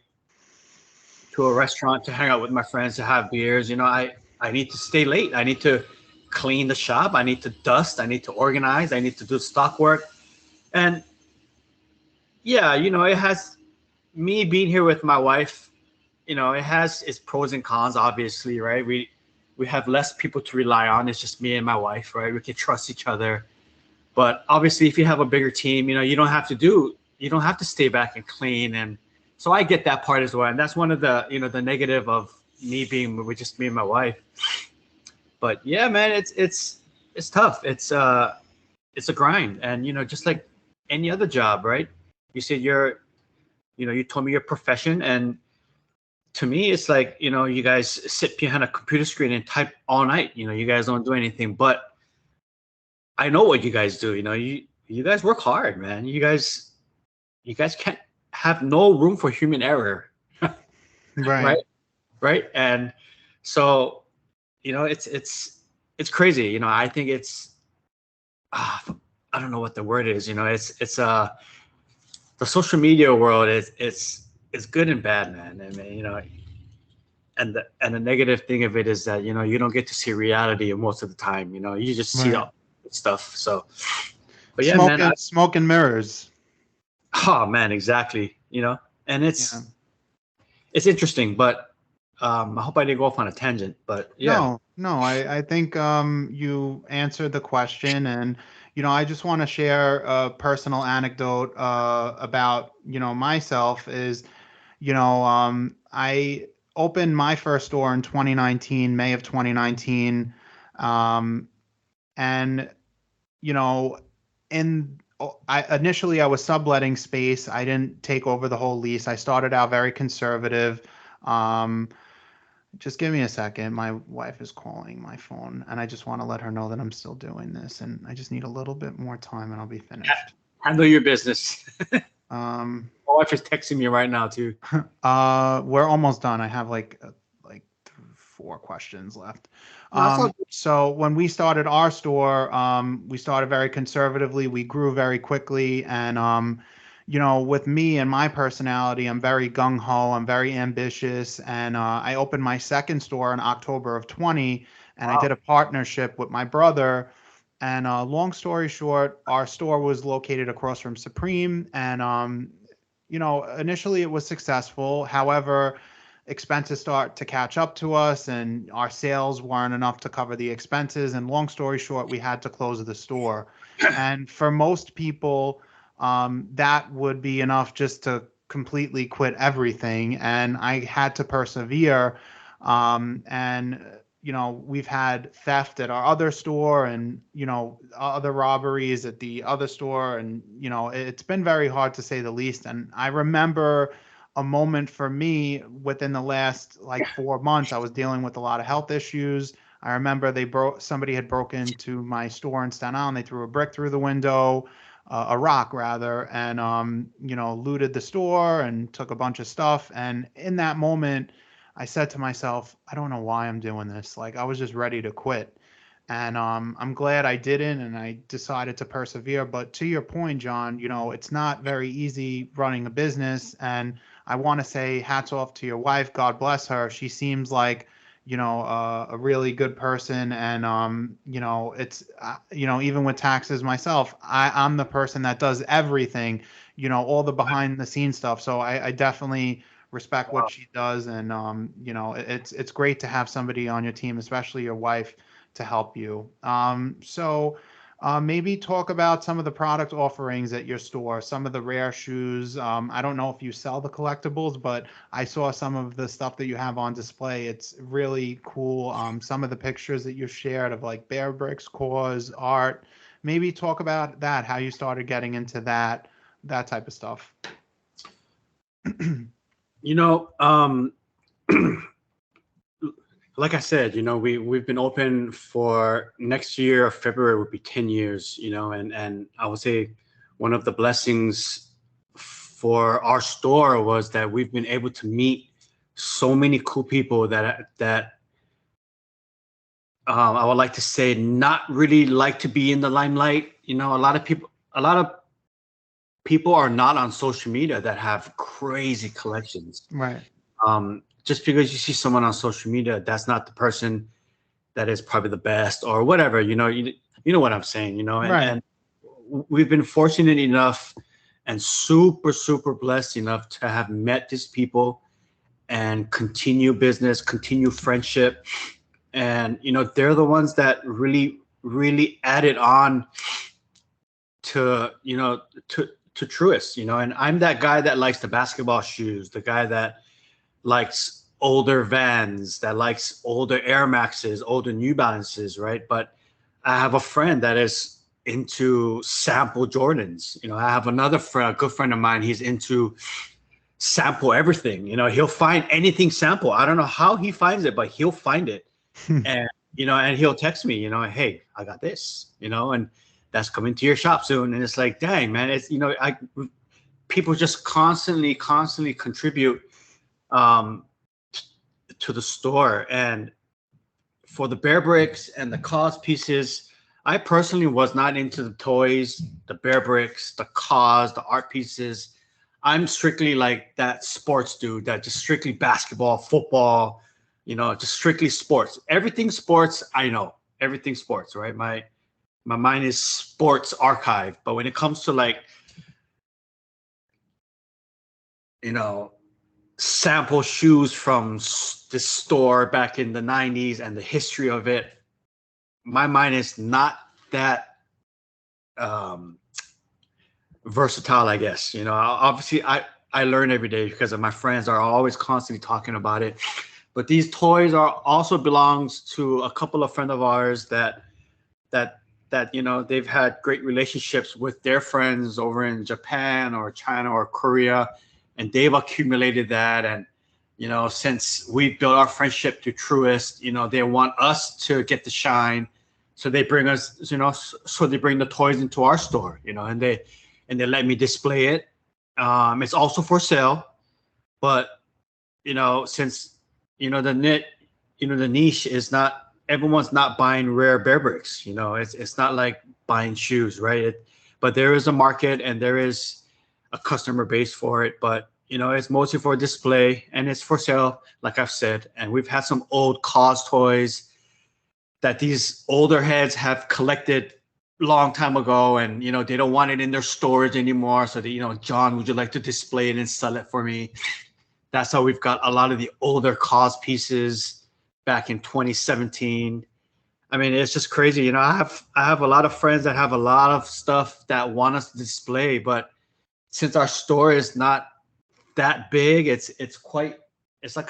to a restaurant to hang out with my friends to have beers. I need to stay late. I need to clean the shop. I need to dust. I need to organize. I need to do stock work. And yeah, it has me being here with my wife, you know, it has its pros and cons, obviously, right? We have less people to rely on. It's just me and my wife, right? We can trust each other. But obviously, if you have a bigger team, you know, you don't have to stay back and clean. And so I get that part as well. And that's one of the, you know, the negative of me being with just me and my wife. But yeah, man, it's tough. It's a grind. And, you know, just like any other job, right? You said you told me your profession, and to me, it's like, you know, you guys sit behind a computer screen and type all night. You know, you guys don't do anything, but I know what you guys do. You know, you guys work hard, man. You guys can't have no room for human error. Right. Right. And so, you know, it's crazy. You know, I think it's, I don't know what the word is, you know, it's the social media world it's good and bad, man. I mean, you know, and the negative thing of it is that, you know, you don't get to see reality most of the time. You know, you just see Right. stuff. So, but yeah, man, smoke and mirrors. oh man, exactly. You know, and it's interesting, but I hope I didn't go off on a tangent. But yeah, No, I think you answered the question, and you know, I just want to share a personal anecdote about, you know, myself is, you know, I opened my first store in 2019, May of 2019, um, and you know, initially I was subletting space. I didn't take over the whole lease. I started out very conservative. Um, just give me a second. My wife is calling my phone, and I just want to let her know that I'm still doing this, and I just need a little bit more time, and I'll be finished. handle your business. Um, My wife is texting me right now too. we're almost done. I have like 4 questions left. No, that's all. So when we started our store, we started very conservatively. We grew very quickly, and you know, with me and my personality, I'm very gung ho. I'm very ambitious, and I opened my second store in October of 20, and I Wow. did a partnership with my brother. And long story short, our store was located across from Supreme, and you know, initially it was successful. However, expenses start to catch up to us, and our sales weren't enough to cover the expenses. And long story short, we had to close the store. And for most people, that would be enough just to completely quit everything. And I had to persevere. And you know, we've had theft at our other store, and you know, other robberies at the other store, and you know, it's been very hard to say the least. And I remember a moment for me within the last like 4 months. I was dealing with a lot of health issues. I remember somebody had broken into my store in Staten Island. They threw a brick through the window, a rock rather, and you know, looted the store and took a bunch of stuff. And in that moment, I said to myself, I don't know why I'm doing this. Like, I was just ready to quit. And I'm glad I didn't, and I decided to persevere. But to your point, John, you know, it's not very easy running a business. And I want to say hats off to your wife. God bless her. She seems like, you know, a really good person. And, you know, it's, you know, even with taxes myself, I'm the person that does everything, you know, all the behind the scenes stuff. So I definitely respect what she does. And, you know, it's great to have somebody on your team, especially your wife, to help you. Maybe talk about some of the product offerings at your store, some of the rare shoes. I don't know if you sell the collectibles, but I saw some of the stuff that you have on display. It's really cool. Some of the pictures that you shared of like bear bricks, cores, art. Maybe talk about that, how you started getting into that type of stuff. You know, like I said, you know, we've been open for next year, February would be 10 years, you know, and I would say one of the blessings for our store was that we've been able to meet so many cool people that I would like to say not really like to be in the limelight. You know, a lot of people are not on social media that have crazy collections. Right. Just because you see someone on social media, that's not the person that is probably the best or whatever, you know what I'm saying, you know, Right. and we've been fortunate enough and super, super blessed enough to have met these people and continue business, continue friendship. And, they're the ones that really, really added on to, to Truest, and I'm that guy that likes the basketball shoes, the guy that likes older Vans, that likes older Air Maxes, older New Balances, right? But I have a friend that is into sample Jordans. I have another friend, a good friend of mine, he's into sample everything. He'll find anything sample. I don't know how he finds it, but he'll find it. And, and he'll text me, hey, I got this, and that's coming to your shop soon. And it's like, dang, man, it's, people just constantly contribute to the store. And for the bear bricks and the cause pieces, I personally was not into the toys, the bear bricks, the cause, the art pieces. I'm strictly like that sports dude, that just strictly basketball, football, just strictly sports. Everything sports, I know. Everything sports, right? My mind is sports archive. But when it comes to like, sample shoes from the store back in the 90s and the history of it, my mind is not that versatile, I guess. Obviously I learn every day because of my friends are always constantly talking about it. But these toys also belongs to a couple of friends of ours that they've had great relationships with their friends over in Japan or China or Korea, and they've accumulated that. And since we've built our friendship to Truest, they want us to get the shine, so they bring us, so they bring the toys into our store, and they let me display it. It's also for sale, but since the niche is not, everyone's not buying rare bear bricks. It's not like buying shoes, right? But there is a market and there is a customer base for it. But it's mostly for display and it's for sale, like I've said. And we've had some old cause toys that these older heads have collected long time ago, and they don't want it in their storage anymore. So they, John, would you like to display it and sell it for me? That's how we've got a lot of the older cause pieces back in 2017. I mean, it's just crazy. I have a lot of friends that have a lot of stuff that want us to display, but since our store is not that big, it's like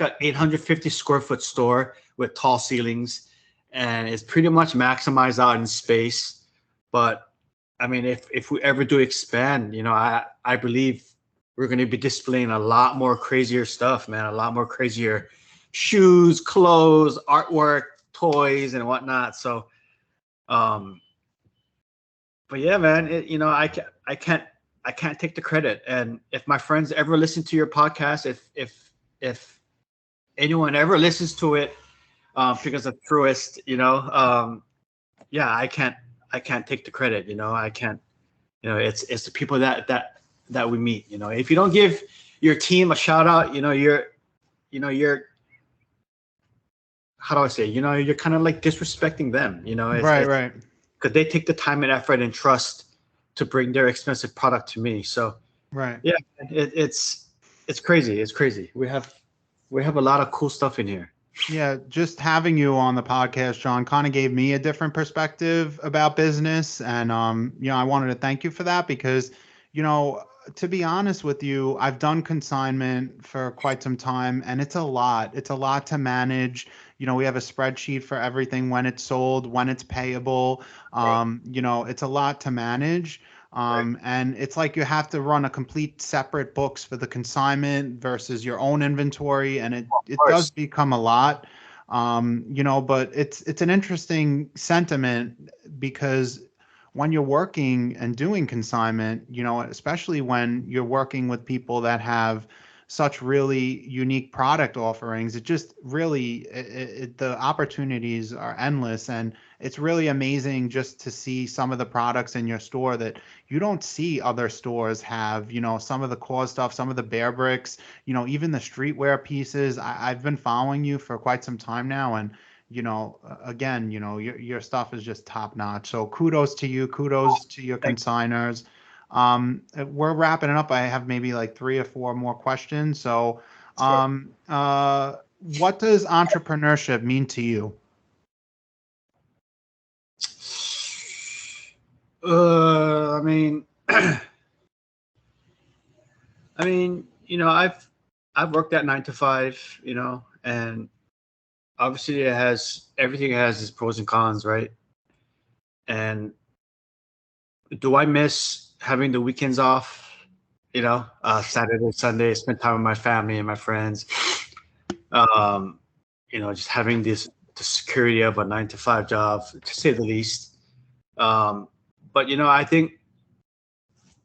a 850 square foot store with tall ceilings, and it's pretty much maximized out in space. But I mean, if we ever do expand, I believe we're going to be displaying a lot more crazier stuff, man. A lot more crazier shoes, clothes, artwork, toys, and whatnot. So, but yeah, man, I can't take the credit. And if my friends ever listen to your podcast, if anyone ever listens to it, because of Truest, yeah, I can't take the credit. I can't. It's the people that we meet. If you don't give your team a shout out, you're how do I say, you're kind of like disrespecting them. Right. Because they take the time and effort and trust to bring their expensive product to me. So Right. yeah, it's crazy. It's crazy. We have a lot of cool stuff in here. Yeah, just having you on the podcast, John, kind of gave me a different perspective about business. And I wanted to thank you for that because, to be honest with you, I've done consignment for quite some time and it's a lot. It's a lot to manage. We have a spreadsheet for everything, when it's sold, when it's payable. It's a lot to manage. And it's like you have to run a complete separate books for the consignment versus your own inventory, and it does become a lot. But it's an interesting sentiment because when you're working and doing consignment, especially when you're working with people that have such really unique product offerings, it just really the opportunities are endless, and it's really amazing just to see some of the products in your store that you don't see other stores have. Some of the core stuff, some of the bear bricks, even the streetwear pieces. I've been following you for quite some time now, and again, your stuff is just top notch. So kudos to you, kudos to your consignors. We're wrapping it up. I have maybe like 3 or 4 more questions. So, Sure. what does entrepreneurship mean to you? I mean, I mean, I've worked at 9 to 5, and obviously everything has its pros and cons, right? And do I miss having the weekends off? Saturday, Sunday, spend time with my family and my friends. Um, just having the security of a 9 to 5 job, to say the least. But I think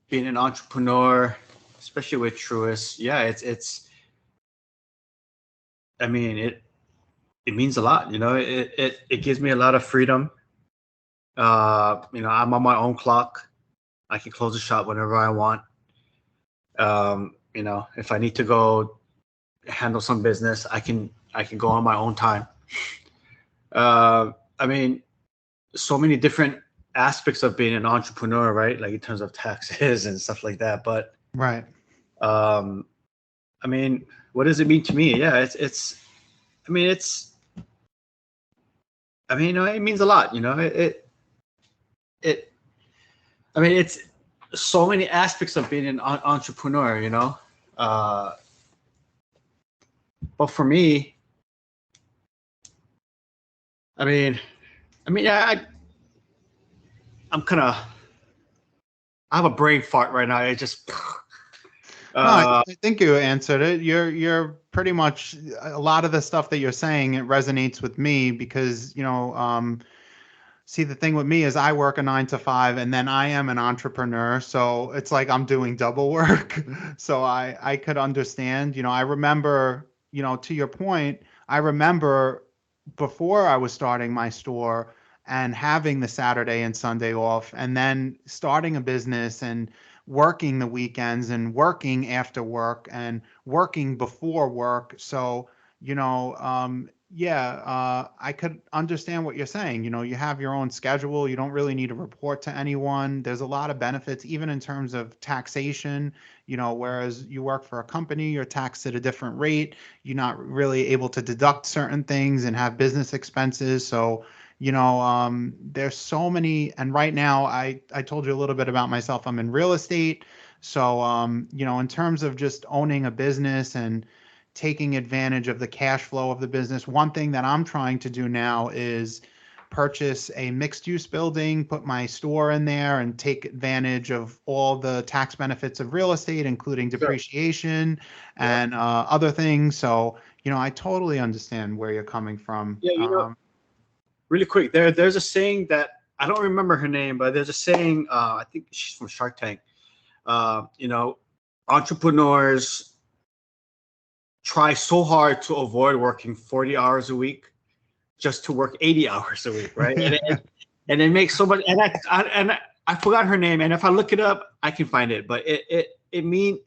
being an entrepreneur, especially with Truest, yeah, it's. I mean, it means a lot. It gives me a lot of freedom. I'm on my own clock. I can close the shop whenever I want. If I need to go handle some business, I can go on my own time. I mean, so many different aspects of being an entrepreneur, right? Like in terms of taxes and stuff like that. But Right. I mean, what does it mean to me? Yeah, I mean, it means a lot. It. I mean, it's so many aspects of being an entrepreneur. But for me, yeah, I'm kind of. I have a brain fart right now. It just. No, I think you answered it. You're pretty much a lot of the stuff that you're saying. It resonates with me because see, the thing with me is I work a 9 to 5, and then I am an entrepreneur, so it's like I'm doing double work. So I could understand. I remember. To your point, I remember before I was starting my store and having the Saturday and Sunday off, and then starting a business and working the weekends and working after work and working before work. So, yeah, I could understand what you're saying. You have your own schedule. You don't really need to report to anyone. There's a lot of benefits, even in terms of taxation. Whereas you work for a company, you're taxed at a different rate. You're not really able to deduct certain things and have business expenses. So, there's so many. And right now, I told you a little bit about myself. I'm in real estate. So, in terms of just owning a business and taking advantage of the cash flow of the business, one thing that I'm trying to do now is purchase a mixed use building, put my store in there, and take advantage of all the tax benefits of real estate, including Sure. depreciation Yeah. and other things. So, I totally understand where you're coming from. Yeah. Really quick, there's a saying that I don't remember her name, but there's a saying. I think she's from Shark Tank. Entrepreneurs try so hard to avoid working 40 hours a week just to work 80 hours a week, right? And it makes so much. And I forgot her name, and if I look it up, I can find it. But it mean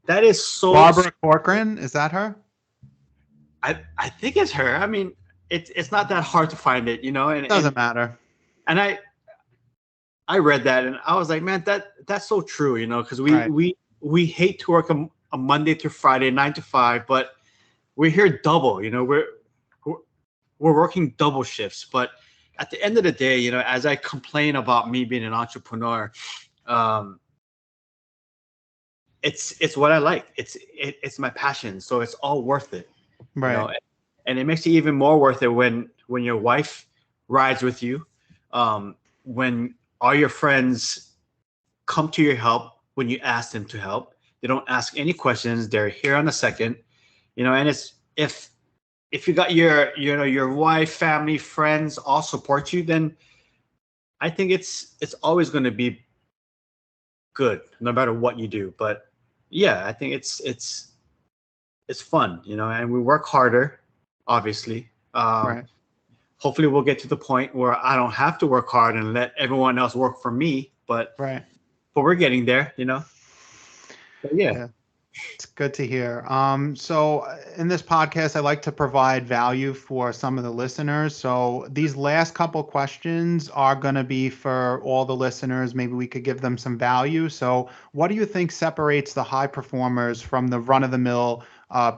that is so. Barbara Corcoran, is that her? I think it's her. I mean, it's not that hard to find it, and Doesn't matter. and I read that and I was like, man, that's so true, because Right. we hate to work a Monday through Friday 9 to 5, but we're here double, we're working double shifts. But at the end of the day, as I complain about me being an entrepreneur, it's what I like. It's my passion, so it's all worth it, Right. and it makes it even more worth it when your wife rides with you, when all your friends come to your help when you ask them to help. They don't ask any questions. They're here on a second, and it's if you got your wife, family, friends all support you, then I think it's always going to be good no matter what you do. But yeah, I think it's fun, and we work harder, obviously. Right. Hopefully we'll get to the point where I don't have to work hard and let everyone else work for me. But Right. we're getting there. But yeah. Yeah. It's good to hear. So in this podcast, I like to provide value for some of the listeners. So these last couple questions are going to be for all the listeners. Maybe we could give them some value. So what do you think separates the high performers from the run-of-the-mill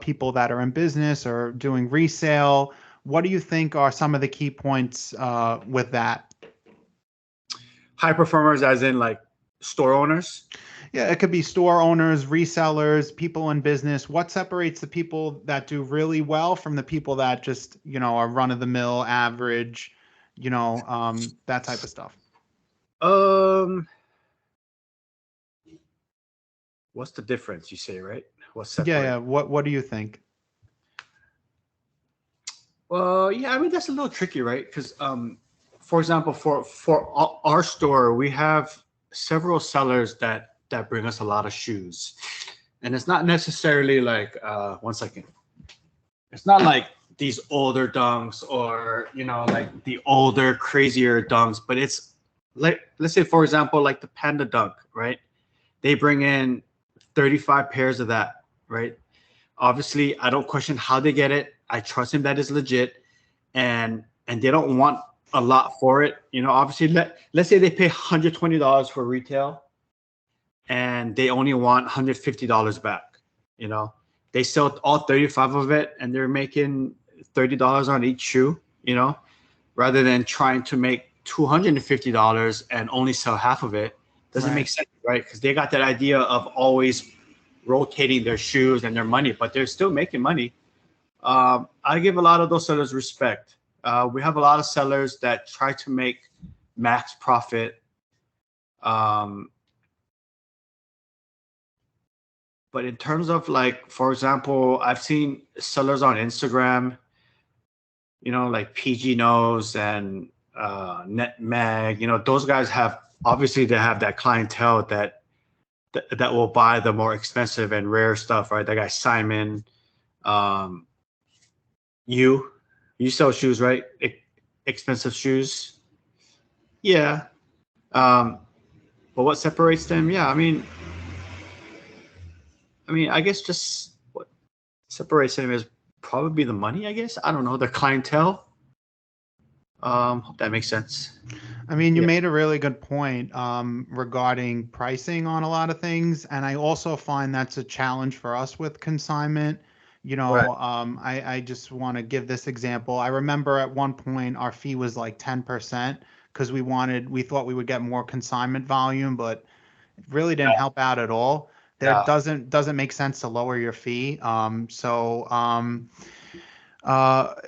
people that are in business or doing resale? What do you think are some of the key points with that? High performers, as in like store owners. Yeah, it could be store owners, resellers, people in business. What separates the people that do really well from the people that just, are run of the mill, average, that type of stuff? Um, what's the difference? You say, right? What's Yeah, separate? yeah. What do you think? Well, yeah, I mean that's a little tricky, right? Because for example, for our store, we have several sellers that bring us a lot of shoes, and it's not necessarily like 1 second. It's not like these older dunks or like the older crazier dunks, but it's like, let's say for example like the panda dunk, right? They bring in 35 pairs of that, right? Obviously I don't question how they get it. I trust him that is legit, and they don't want a lot for it. Obviously let's say they pay $120 for retail and they only want $150 back. you know they sell all 35 of it and they're making $30 on each shoe, rather than trying to make $250 and only sell half of it. Doesn't make Right. sense, right? Because they got that idea of always rotating their shoes and their money, but they're still making money. I give a lot of those sellers respect. We have a lot of sellers that try to make max profit. Um, but in terms of like, for example, I've seen sellers on Instagram, like PG Nose and Net Mag. Those guys have obviously they have that clientele that will buy the more expensive and rare stuff, right? That guy Simon, um, you you sell shoes, right? Expensive shoes, yeah. Um, but what separates them? Yeah, I mean, I guess just what separates them is probably the money. I guess I don't know the clientele. Hope that makes sense. I mean, you Yeah. made a really good point regarding pricing on a lot of things, and I also find that's a challenge for us with consignment. Right. I just want to give this example. I remember at one point our fee was like 10% because we thought we would get more consignment volume, but it really didn't help out at all. There Yeah. doesn't make sense to lower your fee.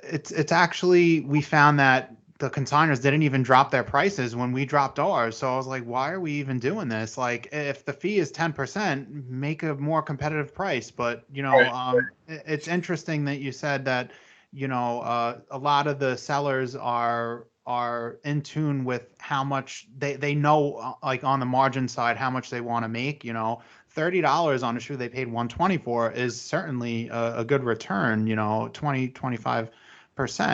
It's actually we found that the consigners didn't even drop their prices when we dropped ours. So I was like, why are we even doing this? Like, if the fee is 10%, make a more competitive price. But Right. it's interesting that you said that a lot of the sellers are in tune with how much they know, like on the margin side, how much they want to make. $30 on a shoe they paid 120 for is certainly a good return, 20-25%.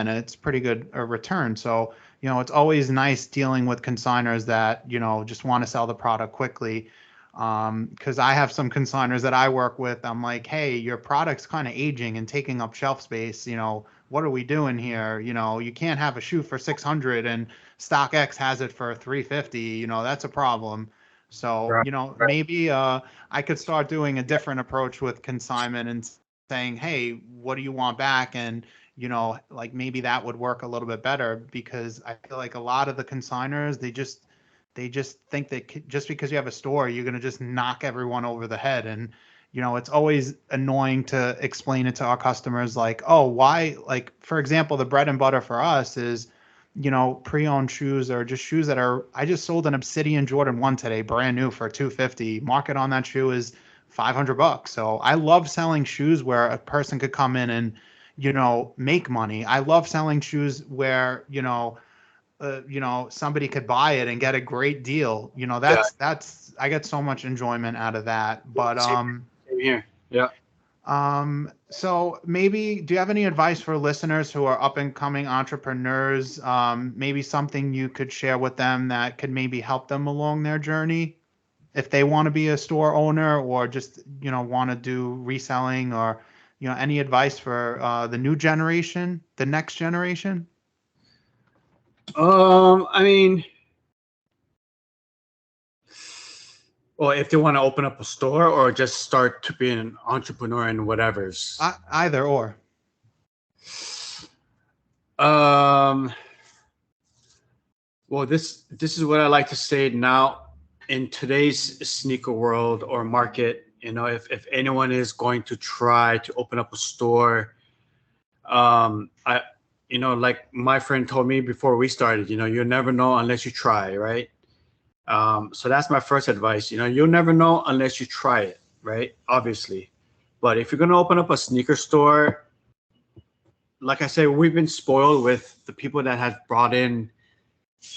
It's pretty good a return. So, it's always nice dealing with consigners that, just want to sell the product quickly. Because I have some consigners that I work with. I'm like, hey, your product's kind of aging and taking up shelf space. What are we doing here? You can't have a shoe for 600 and StockX has it for 350. That's a problem. So, Right. Right. maybe I could start doing a different approach with consignment and saying, hey, what do you want back? And, like maybe that would work a little bit better because I feel like a lot of the consigners, they just think that just because you have a store, you're going to just knock everyone over the head. And, it's always annoying to explain it to our customers like, oh, why? Like, for example, the bread and butter for us is, pre-owned shoes or just shoes that are, I just sold an Obsidian Jordan 1 today, brand new for 250. Market on that shoe is $500. So I love selling shoes where a person could come in and, make money. I love selling shoes where, somebody could buy it and get a great deal. Yeah. That's I get so much enjoyment out of that. But Same, same here. Yeah. so maybe do you have any advice for listeners who are up and coming entrepreneurs? Maybe something you could share with them that could maybe help them along their journey? if they want to be a store owner or just, want to do reselling, or, any advice for the new generation, the next generation? I mean, well, if they want to open up a store or just start to be an entrepreneur in whatever's. Either or. Well, this is what I like to say now. In today's sneaker world or market, if anyone is going to try to open up a store, like my friend told me before we started, you'll never know unless you try, right? So that's my first advice. You'll never know unless you try it, right? Obviously. But if you're going to open up a sneaker store, like I said, we've been spoiled with the people that have brought in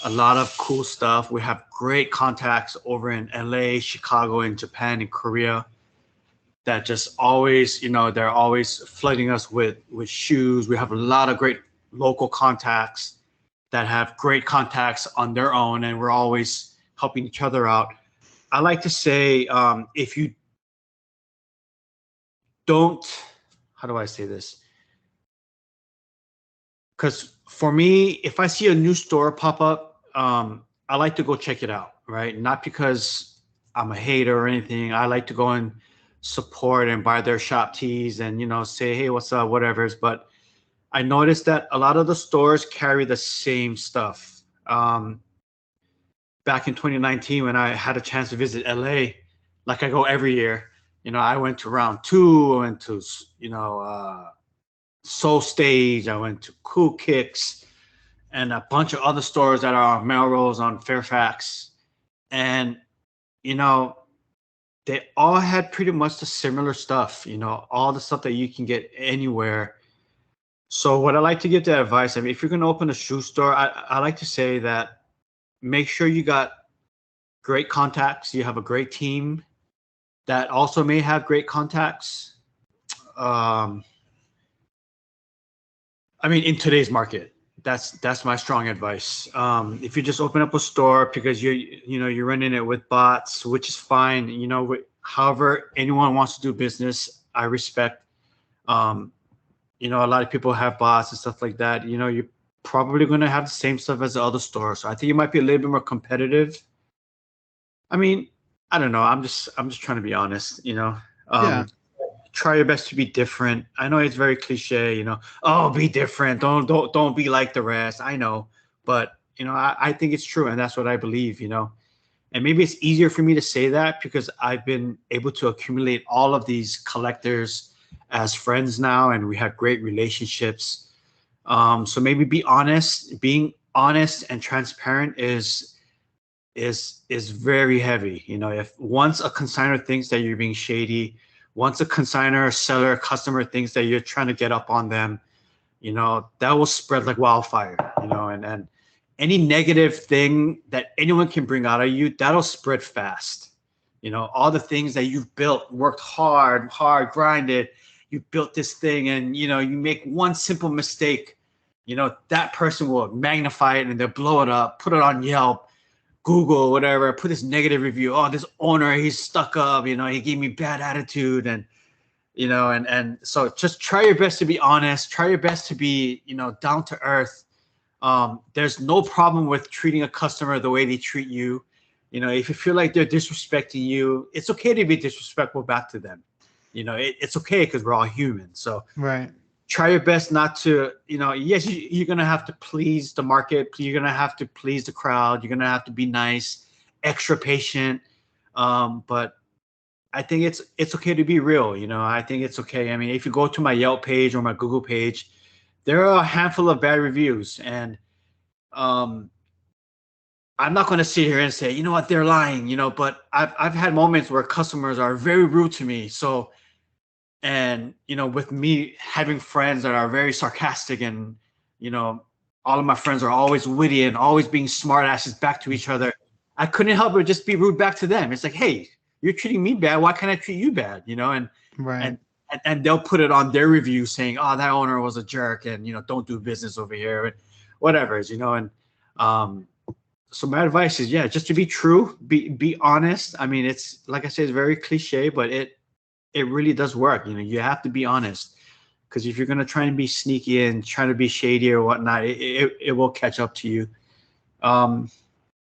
a lot of cool stuff. We have great contacts over in LA, Chicago, and Japan, and Korea that just always, they're always flooding us with shoes. We have a lot of great local contacts that have great contacts on their own, and we're always helping each other out. I like to say, if you don't, how do I say this? Because for me, if I see a new store pop up, I like to go check it out, right? Not because I'm a hater or anything. I like to go and support and buy their shop tees and, say, hey, what's up, whatever. But I noticed that a lot of the stores carry the same stuff. Back in 2019, when I had a chance to visit LA, like I go every year, I went to Round 2, I went to, Soul Stage, I went to Cool Kicks, and a bunch of other stores that are on Melrose, on Fairfax. And, they all had pretty much the similar stuff, all the stuff that you can get anywhere. So what I like to give the advice, if you're going to open a shoe store, I like to say that make sure you got great contacts. You have a great team that also may have great contacts. In today's market, that's my strong advice. If you just open up a store because you're running it with bots, which is fine. However anyone wants to do business, I respect. A lot of people have bots and stuff like that. You're probably going to have the same stuff as the other stores. So I think you might be a little bit more competitive. I don't know. I'm just trying to be honest. Yeah. Try your best to be different. I know it's very cliche, oh, be different. Don't be like the rest. I know, but I think it's true, and that's what I believe. And maybe it's easier for me to say that because I've been able to accumulate all of these collectors as friends now, and we have great relationships. So maybe be honest. Being honest and transparent is very heavy. If once a consignor thinks that you're being shady, once a consignor, seller, customer thinks that you're trying to get up on them, that will spread like wildfire, and any negative thing that anyone can bring out of you, that'll spread fast. All the things that you've built, worked hard, grinded, you built this thing, and, you make one simple mistake, that person will magnify it and they'll blow it up, put it on Yelp, Google, whatever, put this negative review. Oh, this owner, he's stuck up, he gave me bad attitude. And, and so just try your best to be honest, try your best to be, down to earth. There's no problem with treating a customer the way they treat you. If you feel like they're disrespecting you, it's okay to be disrespectful back to them. It's okay because we're all human. So Right. Try your best not to, yes, you're going to have to please the market. You're going to have to please the crowd. You're going to have to be nice, extra patient. But I think it's okay to be real. I think it's okay. If you go to my Yelp page or my Google page, there are a handful of bad reviews. And I'm not going to sit here and say, you know what, they're lying, but I've had moments where customers are very rude to me. So, and, with me having friends that are very sarcastic and, all of my friends are always witty and always being smart asses back to each other, I couldn't help but just be rude back to them. It's like, hey, you're treating me bad. Why can't I treat you bad? Right. And they'll put it on their review saying, oh, that owner was a jerk and, don't do business over here and whatever, and, so my advice is, yeah, just to be true, be honest. I mean, it's like I said, it's very cliche, but it really does work. You know, you have to be honest, because if you're gonna try and be sneaky and try to be shady or whatnot, it will catch up to you.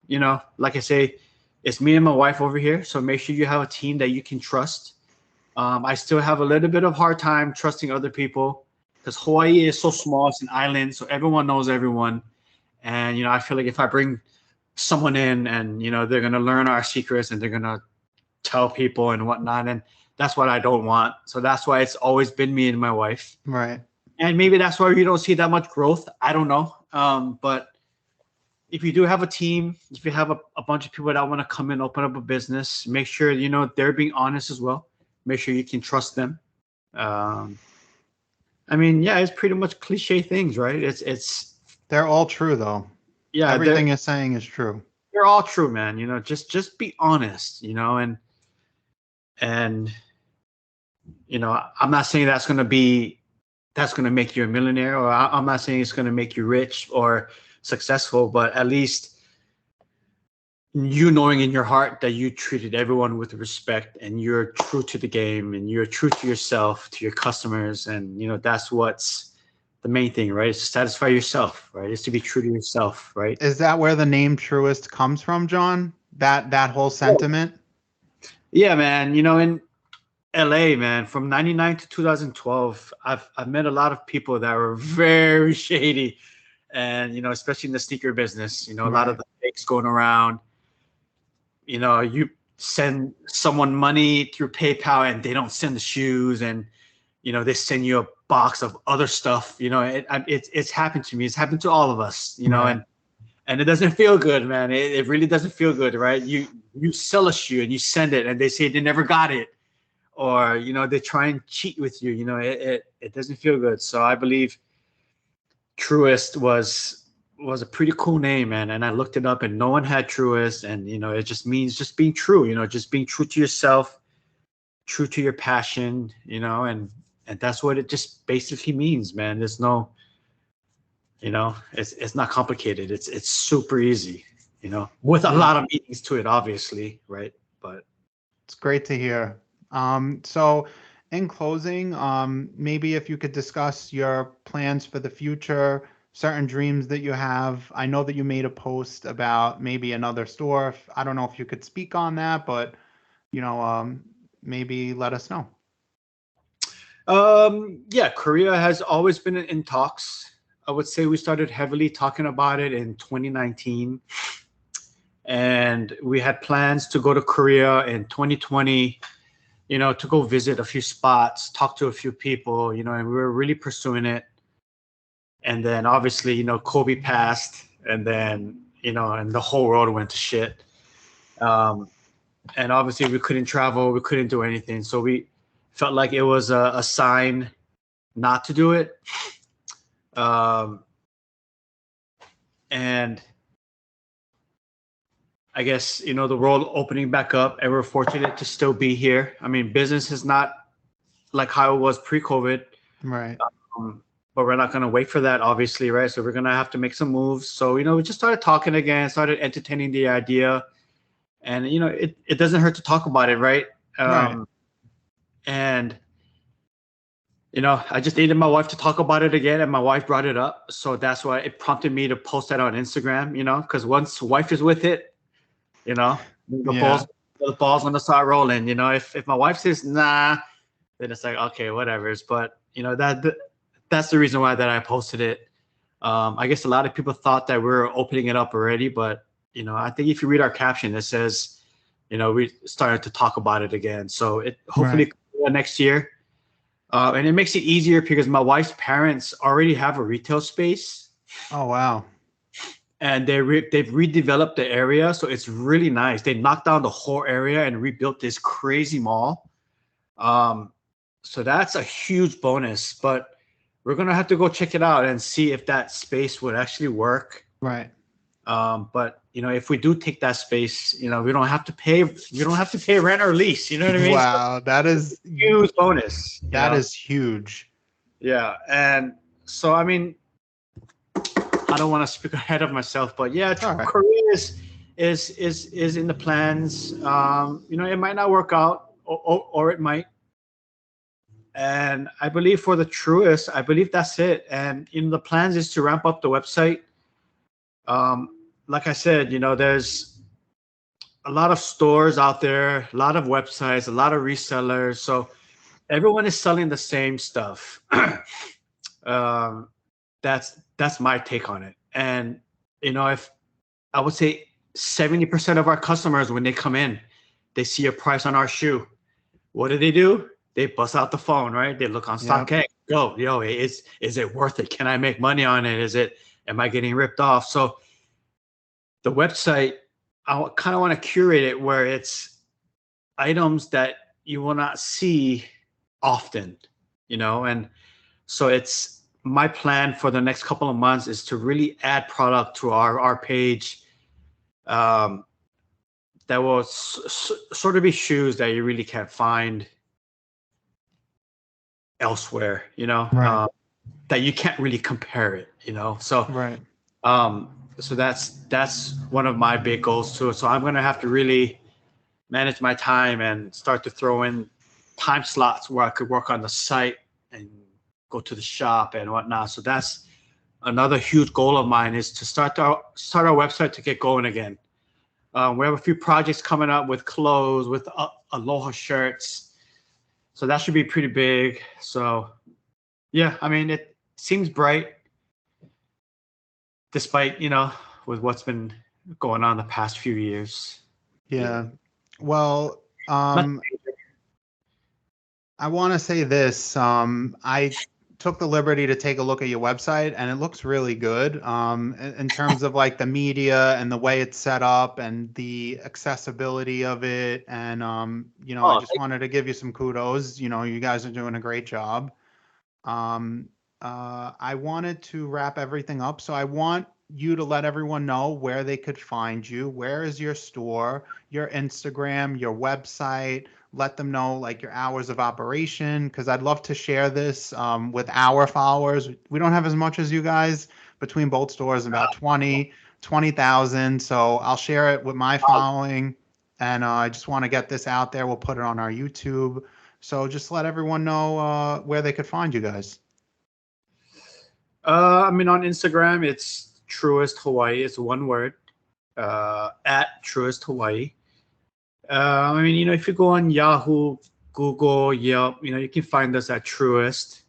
You know, like I say, it's me and my wife over here, so make sure you have a team that you can trust. I still have a little bit of hard time trusting other people because Hawaii is so small. It's an island, so everyone knows everyone. And, you know, I feel like if I bring someone in and, you know, they're going to learn our secrets and they're going to tell people and whatnot. And that's what I don't want. So that's why it's always been me and my wife. Right. And maybe that's why you don't see that much growth. I don't know. But if you do have a team, if you have a bunch of people that want to come and open up a business, make sure, you know, they're being honest as well. Make sure you can trust them. I mean, yeah, it's pretty much cliche things, right? They're all true though. Yeah, everything you're saying is true. They're all true, man. You know, just be honest, you know, and you know, I'm not saying that's gonna make you a millionaire, or I'm not saying it's gonna make you rich or successful, but at least you knowing in your heart that you treated everyone with respect and you're true to the game and you're true to yourself, to your customers, and you know that's what's the main thing, right? It's to satisfy yourself, right? It's to be true to yourself, right? Is that where the name Truest comes from, John? That whole sentiment? Yeah, man. You know, in LA, man, from 99 to 2012, I've met a lot of people that were very shady. And, you know, especially in the sneaker business, you know, a lot of the fakes going around. You know, you send someone money through PayPal and they don't send the shoes, and you know they send you a box of other stuff. You know, it's happened to me. It's happened to all of us. You know, and it doesn't feel good, man. It really doesn't feel good, right? You sell a shoe and you send it, and they say they never got it, or you know they try and cheat with you. You know, it doesn't feel good. So I believe Truest was a pretty cool name, man. And I looked it up and no one had Truest. And, you know, it just means just being true, you know, just being true to yourself, true to your passion, you know, and that's what it just basically means, man. There's no, you know, it's not complicated. It's super easy, you know, with a lot of meanings to it, obviously. Right. But it's great to hear. So in closing, maybe if you could discuss your plans for the future, certain dreams that you have. I know that you made a post about maybe another store. I don't know if you could speak on that, but you know, maybe let us know. Yeah, Korea has always been in talks. I would say we started heavily talking about it in 2019, and we had plans to go to Korea in 2020. You know, to go visit a few spots, talk to a few people. You know, and we were really pursuing it. And then obviously, you know, Kobe passed, and then, you know, and the whole world went to shit. And obviously we couldn't travel, we couldn't do anything. So we felt like it was a sign not to do it. And I guess, you know, the world opening back up, and we're fortunate to still be here. I mean, business is not like how it was pre-COVID. Right. But we're not going to wait for that, obviously, right? So we're going to have to make some moves. So, you know, we just started talking again, started entertaining the idea. And, you know, it doesn't hurt to talk about it, right? Right. And, you know, I just needed my wife to talk about it again, and my wife brought it up. So that's why it prompted me to post that on Instagram, you know, because once wife is with it, you know, the ball's going to start rolling. You know, if my wife says, nah, then it's like, okay, whatever. But, you know, that's the reason why that I posted it. I guess a lot of people thought that we were opening it up already, but you know, I think if you read our caption, it says, you know, we started to talk about it again. So it hopefully next year, and it makes it easier because my wife's parents already have a retail space. Oh wow! And they've redeveloped the area, so it's really nice. They knocked down the whole area and rebuilt this crazy mall. So that's a huge bonus, but we're going to have to go check it out and see if that space would actually work. Right. But you know, if we do take that space, you know, we don't have to pay rent or lease. You know what I mean? Wow, that is a huge bonus. That is huge. Yeah. And so, I mean, I don't want to speak ahead of myself, but yeah, All right. Korea is in the plans. It might not work out, or it might. And I believe for the Truest, I believe that's it. And the plans is to ramp up the website. Like I said, there's a lot of stores out there, a lot of websites, a lot of resellers. So everyone is selling the same stuff. um, that's my take on it. And if I would say 70% of our customers, when they come in, they see a price on our shoe. What do? They bust out the phone, right? They look on Yep. StockX. Go, is it worth it? Can I make money on it? Am I getting ripped off? So the website, I kind of want to curate it where it's items that you will not see often, and so it's my plan for the next couple of months is to really add product to our page, that will sort of be shoes that you really can't find elsewhere, Right. that you can't really compare it, so Right. so that's one of my big goals too. So I'm going to have to really manage my time and start to throw in time slots where I could work on the site and go to the shop and whatnot. So that's another huge goal of mine, is to start our website to get going again. We have a few projects coming up with clothes, with Aloha shirts. So that should be pretty big. So yeah, I mean, it seems bright despite, with what's been going on the past few years. Yeah. Well, Nothing major. I want to say this. I took the liberty to take a look at your website, and it looks really good. In terms of like the media and the way it's set up and the accessibility of it. And I Oh, just wanted to give you some kudos. You guys are doing a great job. Um, I wanted to wrap everything up, so I want you to let everyone know where they could find you. Where is your store, your Instagram, your website? Let them know like your hours of operation, because I'd love to share this with our followers. We don't have as much as you guys between both stores, about 20,000. So I'll share it with my following, and I just want to get this out there. We'll put it on our YouTube. So just let everyone know where they could find you guys. I mean, on Instagram, it's Truest Hawaii. It's one word, at Truest Hawaii. I mean, if you go on Yahoo, Google, Yelp, you can find us at Truest.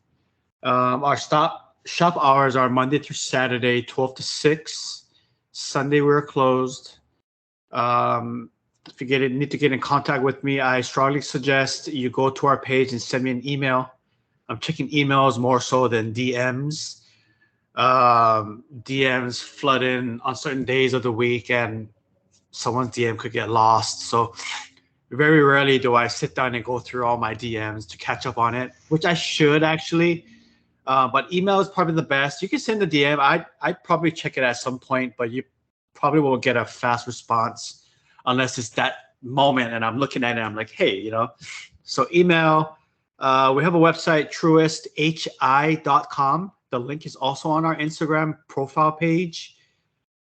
Our shop hours are Monday through Saturday, 12 to 6. Sunday, we're closed. If you need to get in contact with me, I strongly suggest you go to our page and send me an email. I'm checking emails more so than DMs. DMs flood in on certain days of the week, and someone's DM could get lost. So very rarely do I sit down and go through all my DMs to catch up on it, which I should actually. But email is probably the best. You can send a DM. I'd probably check it at some point, but you probably won't get a fast response unless it's that moment and I'm looking at it. I'm like, hey, So email. We have a website, truesthi.com. The link is also on our Instagram profile page.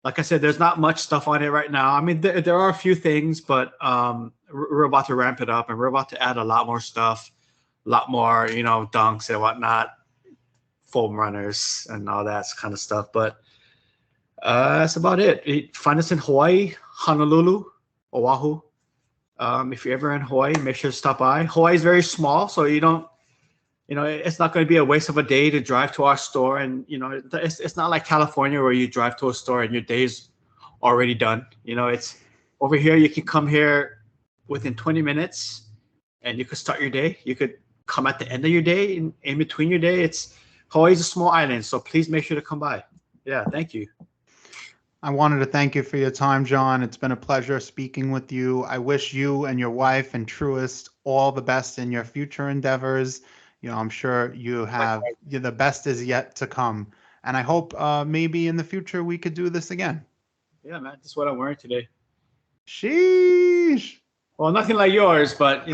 Like I said, there's not much stuff on it right now. I mean, there are a few things, but we're about to ramp it up, and we're about to add a lot more stuff, a lot more, dunks and whatnot, foam runners and all that kind of stuff. But that's about it. Find us in Hawaii, Honolulu, Oahu. If you're ever in Hawaii, make sure to stop by. Hawaii is very small, so it's not going to be a waste of a day to drive to our store. And, it's not like California where you drive to a store and your day's already done. It's over here. You can come here within 20 minutes and you could start your day. You could come at the end of your day, in between your day. Hawaii's a small island, so please make sure to come by. Yeah, thank you. I wanted to thank you for your time, John. It's been a pleasure speaking with you. I wish you and your wife and Truest all the best in your future endeavors. I'm sure the best is yet to come. And I hope maybe in the future we could do this again. Yeah, man, this is what I'm wearing today. Sheesh. Well, nothing like yours, but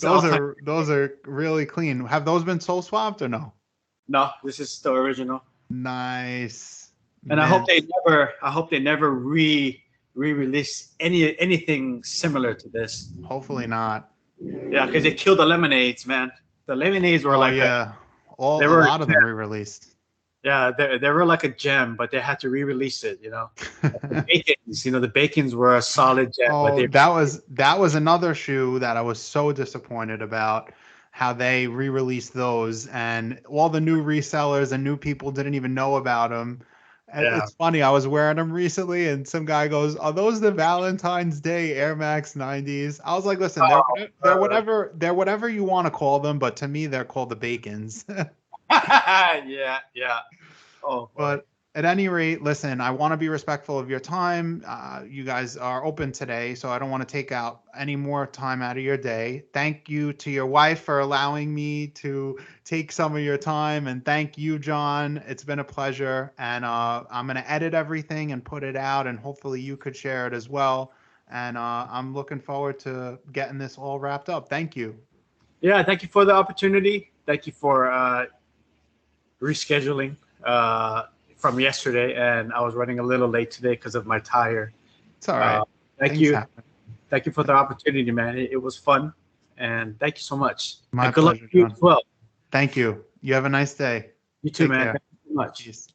those are really clean. Have those been soul swapped or no? No, this is the original. Nice. And Mint. I hope they never re-release anything similar to this. Hopefully not. Yeah, because they killed the lemonades, man. The lemonades were Oh like yeah, they all a were lot of them re-released. yeah, they were like a gem, but they had to re-release it. The bacons, the bacons were a solid gem, but Oh, they that was another shoe that I was so disappointed about how they re-released those, and all the new resellers and new people didn't even know about them. yeah. It's funny, I was wearing them recently, and some guy goes, "Are those the Valentine's Day Air Max 90s?" I was like, "Listen, Uh, they're whatever you want to call them, but to me, they're called the Bacons." yeah, yeah. Oh boy. But at any rate, listen, I want to be respectful of your time. You guys are open today, so I don't want to take out any more time out of your day. Thank you to your wife for allowing me to take some of your time. And thank you, John. It's been a pleasure. And I'm going to edit everything and put it out, and hopefully you could share it as well. And I'm looking forward to getting this all wrapped up. Thank you. Yeah, thank you for the opportunity. Thank you for rescheduling from yesterday, and I was running a little late today because of my tire. It's all Uh, right. thank Things you, happen. thank you for the opportunity, man. It was fun, and thank you so much. My And good luck pleasure, to you John. as well. Thank you. You have a nice day. You too, Take man. care. Thank you so much. Peace.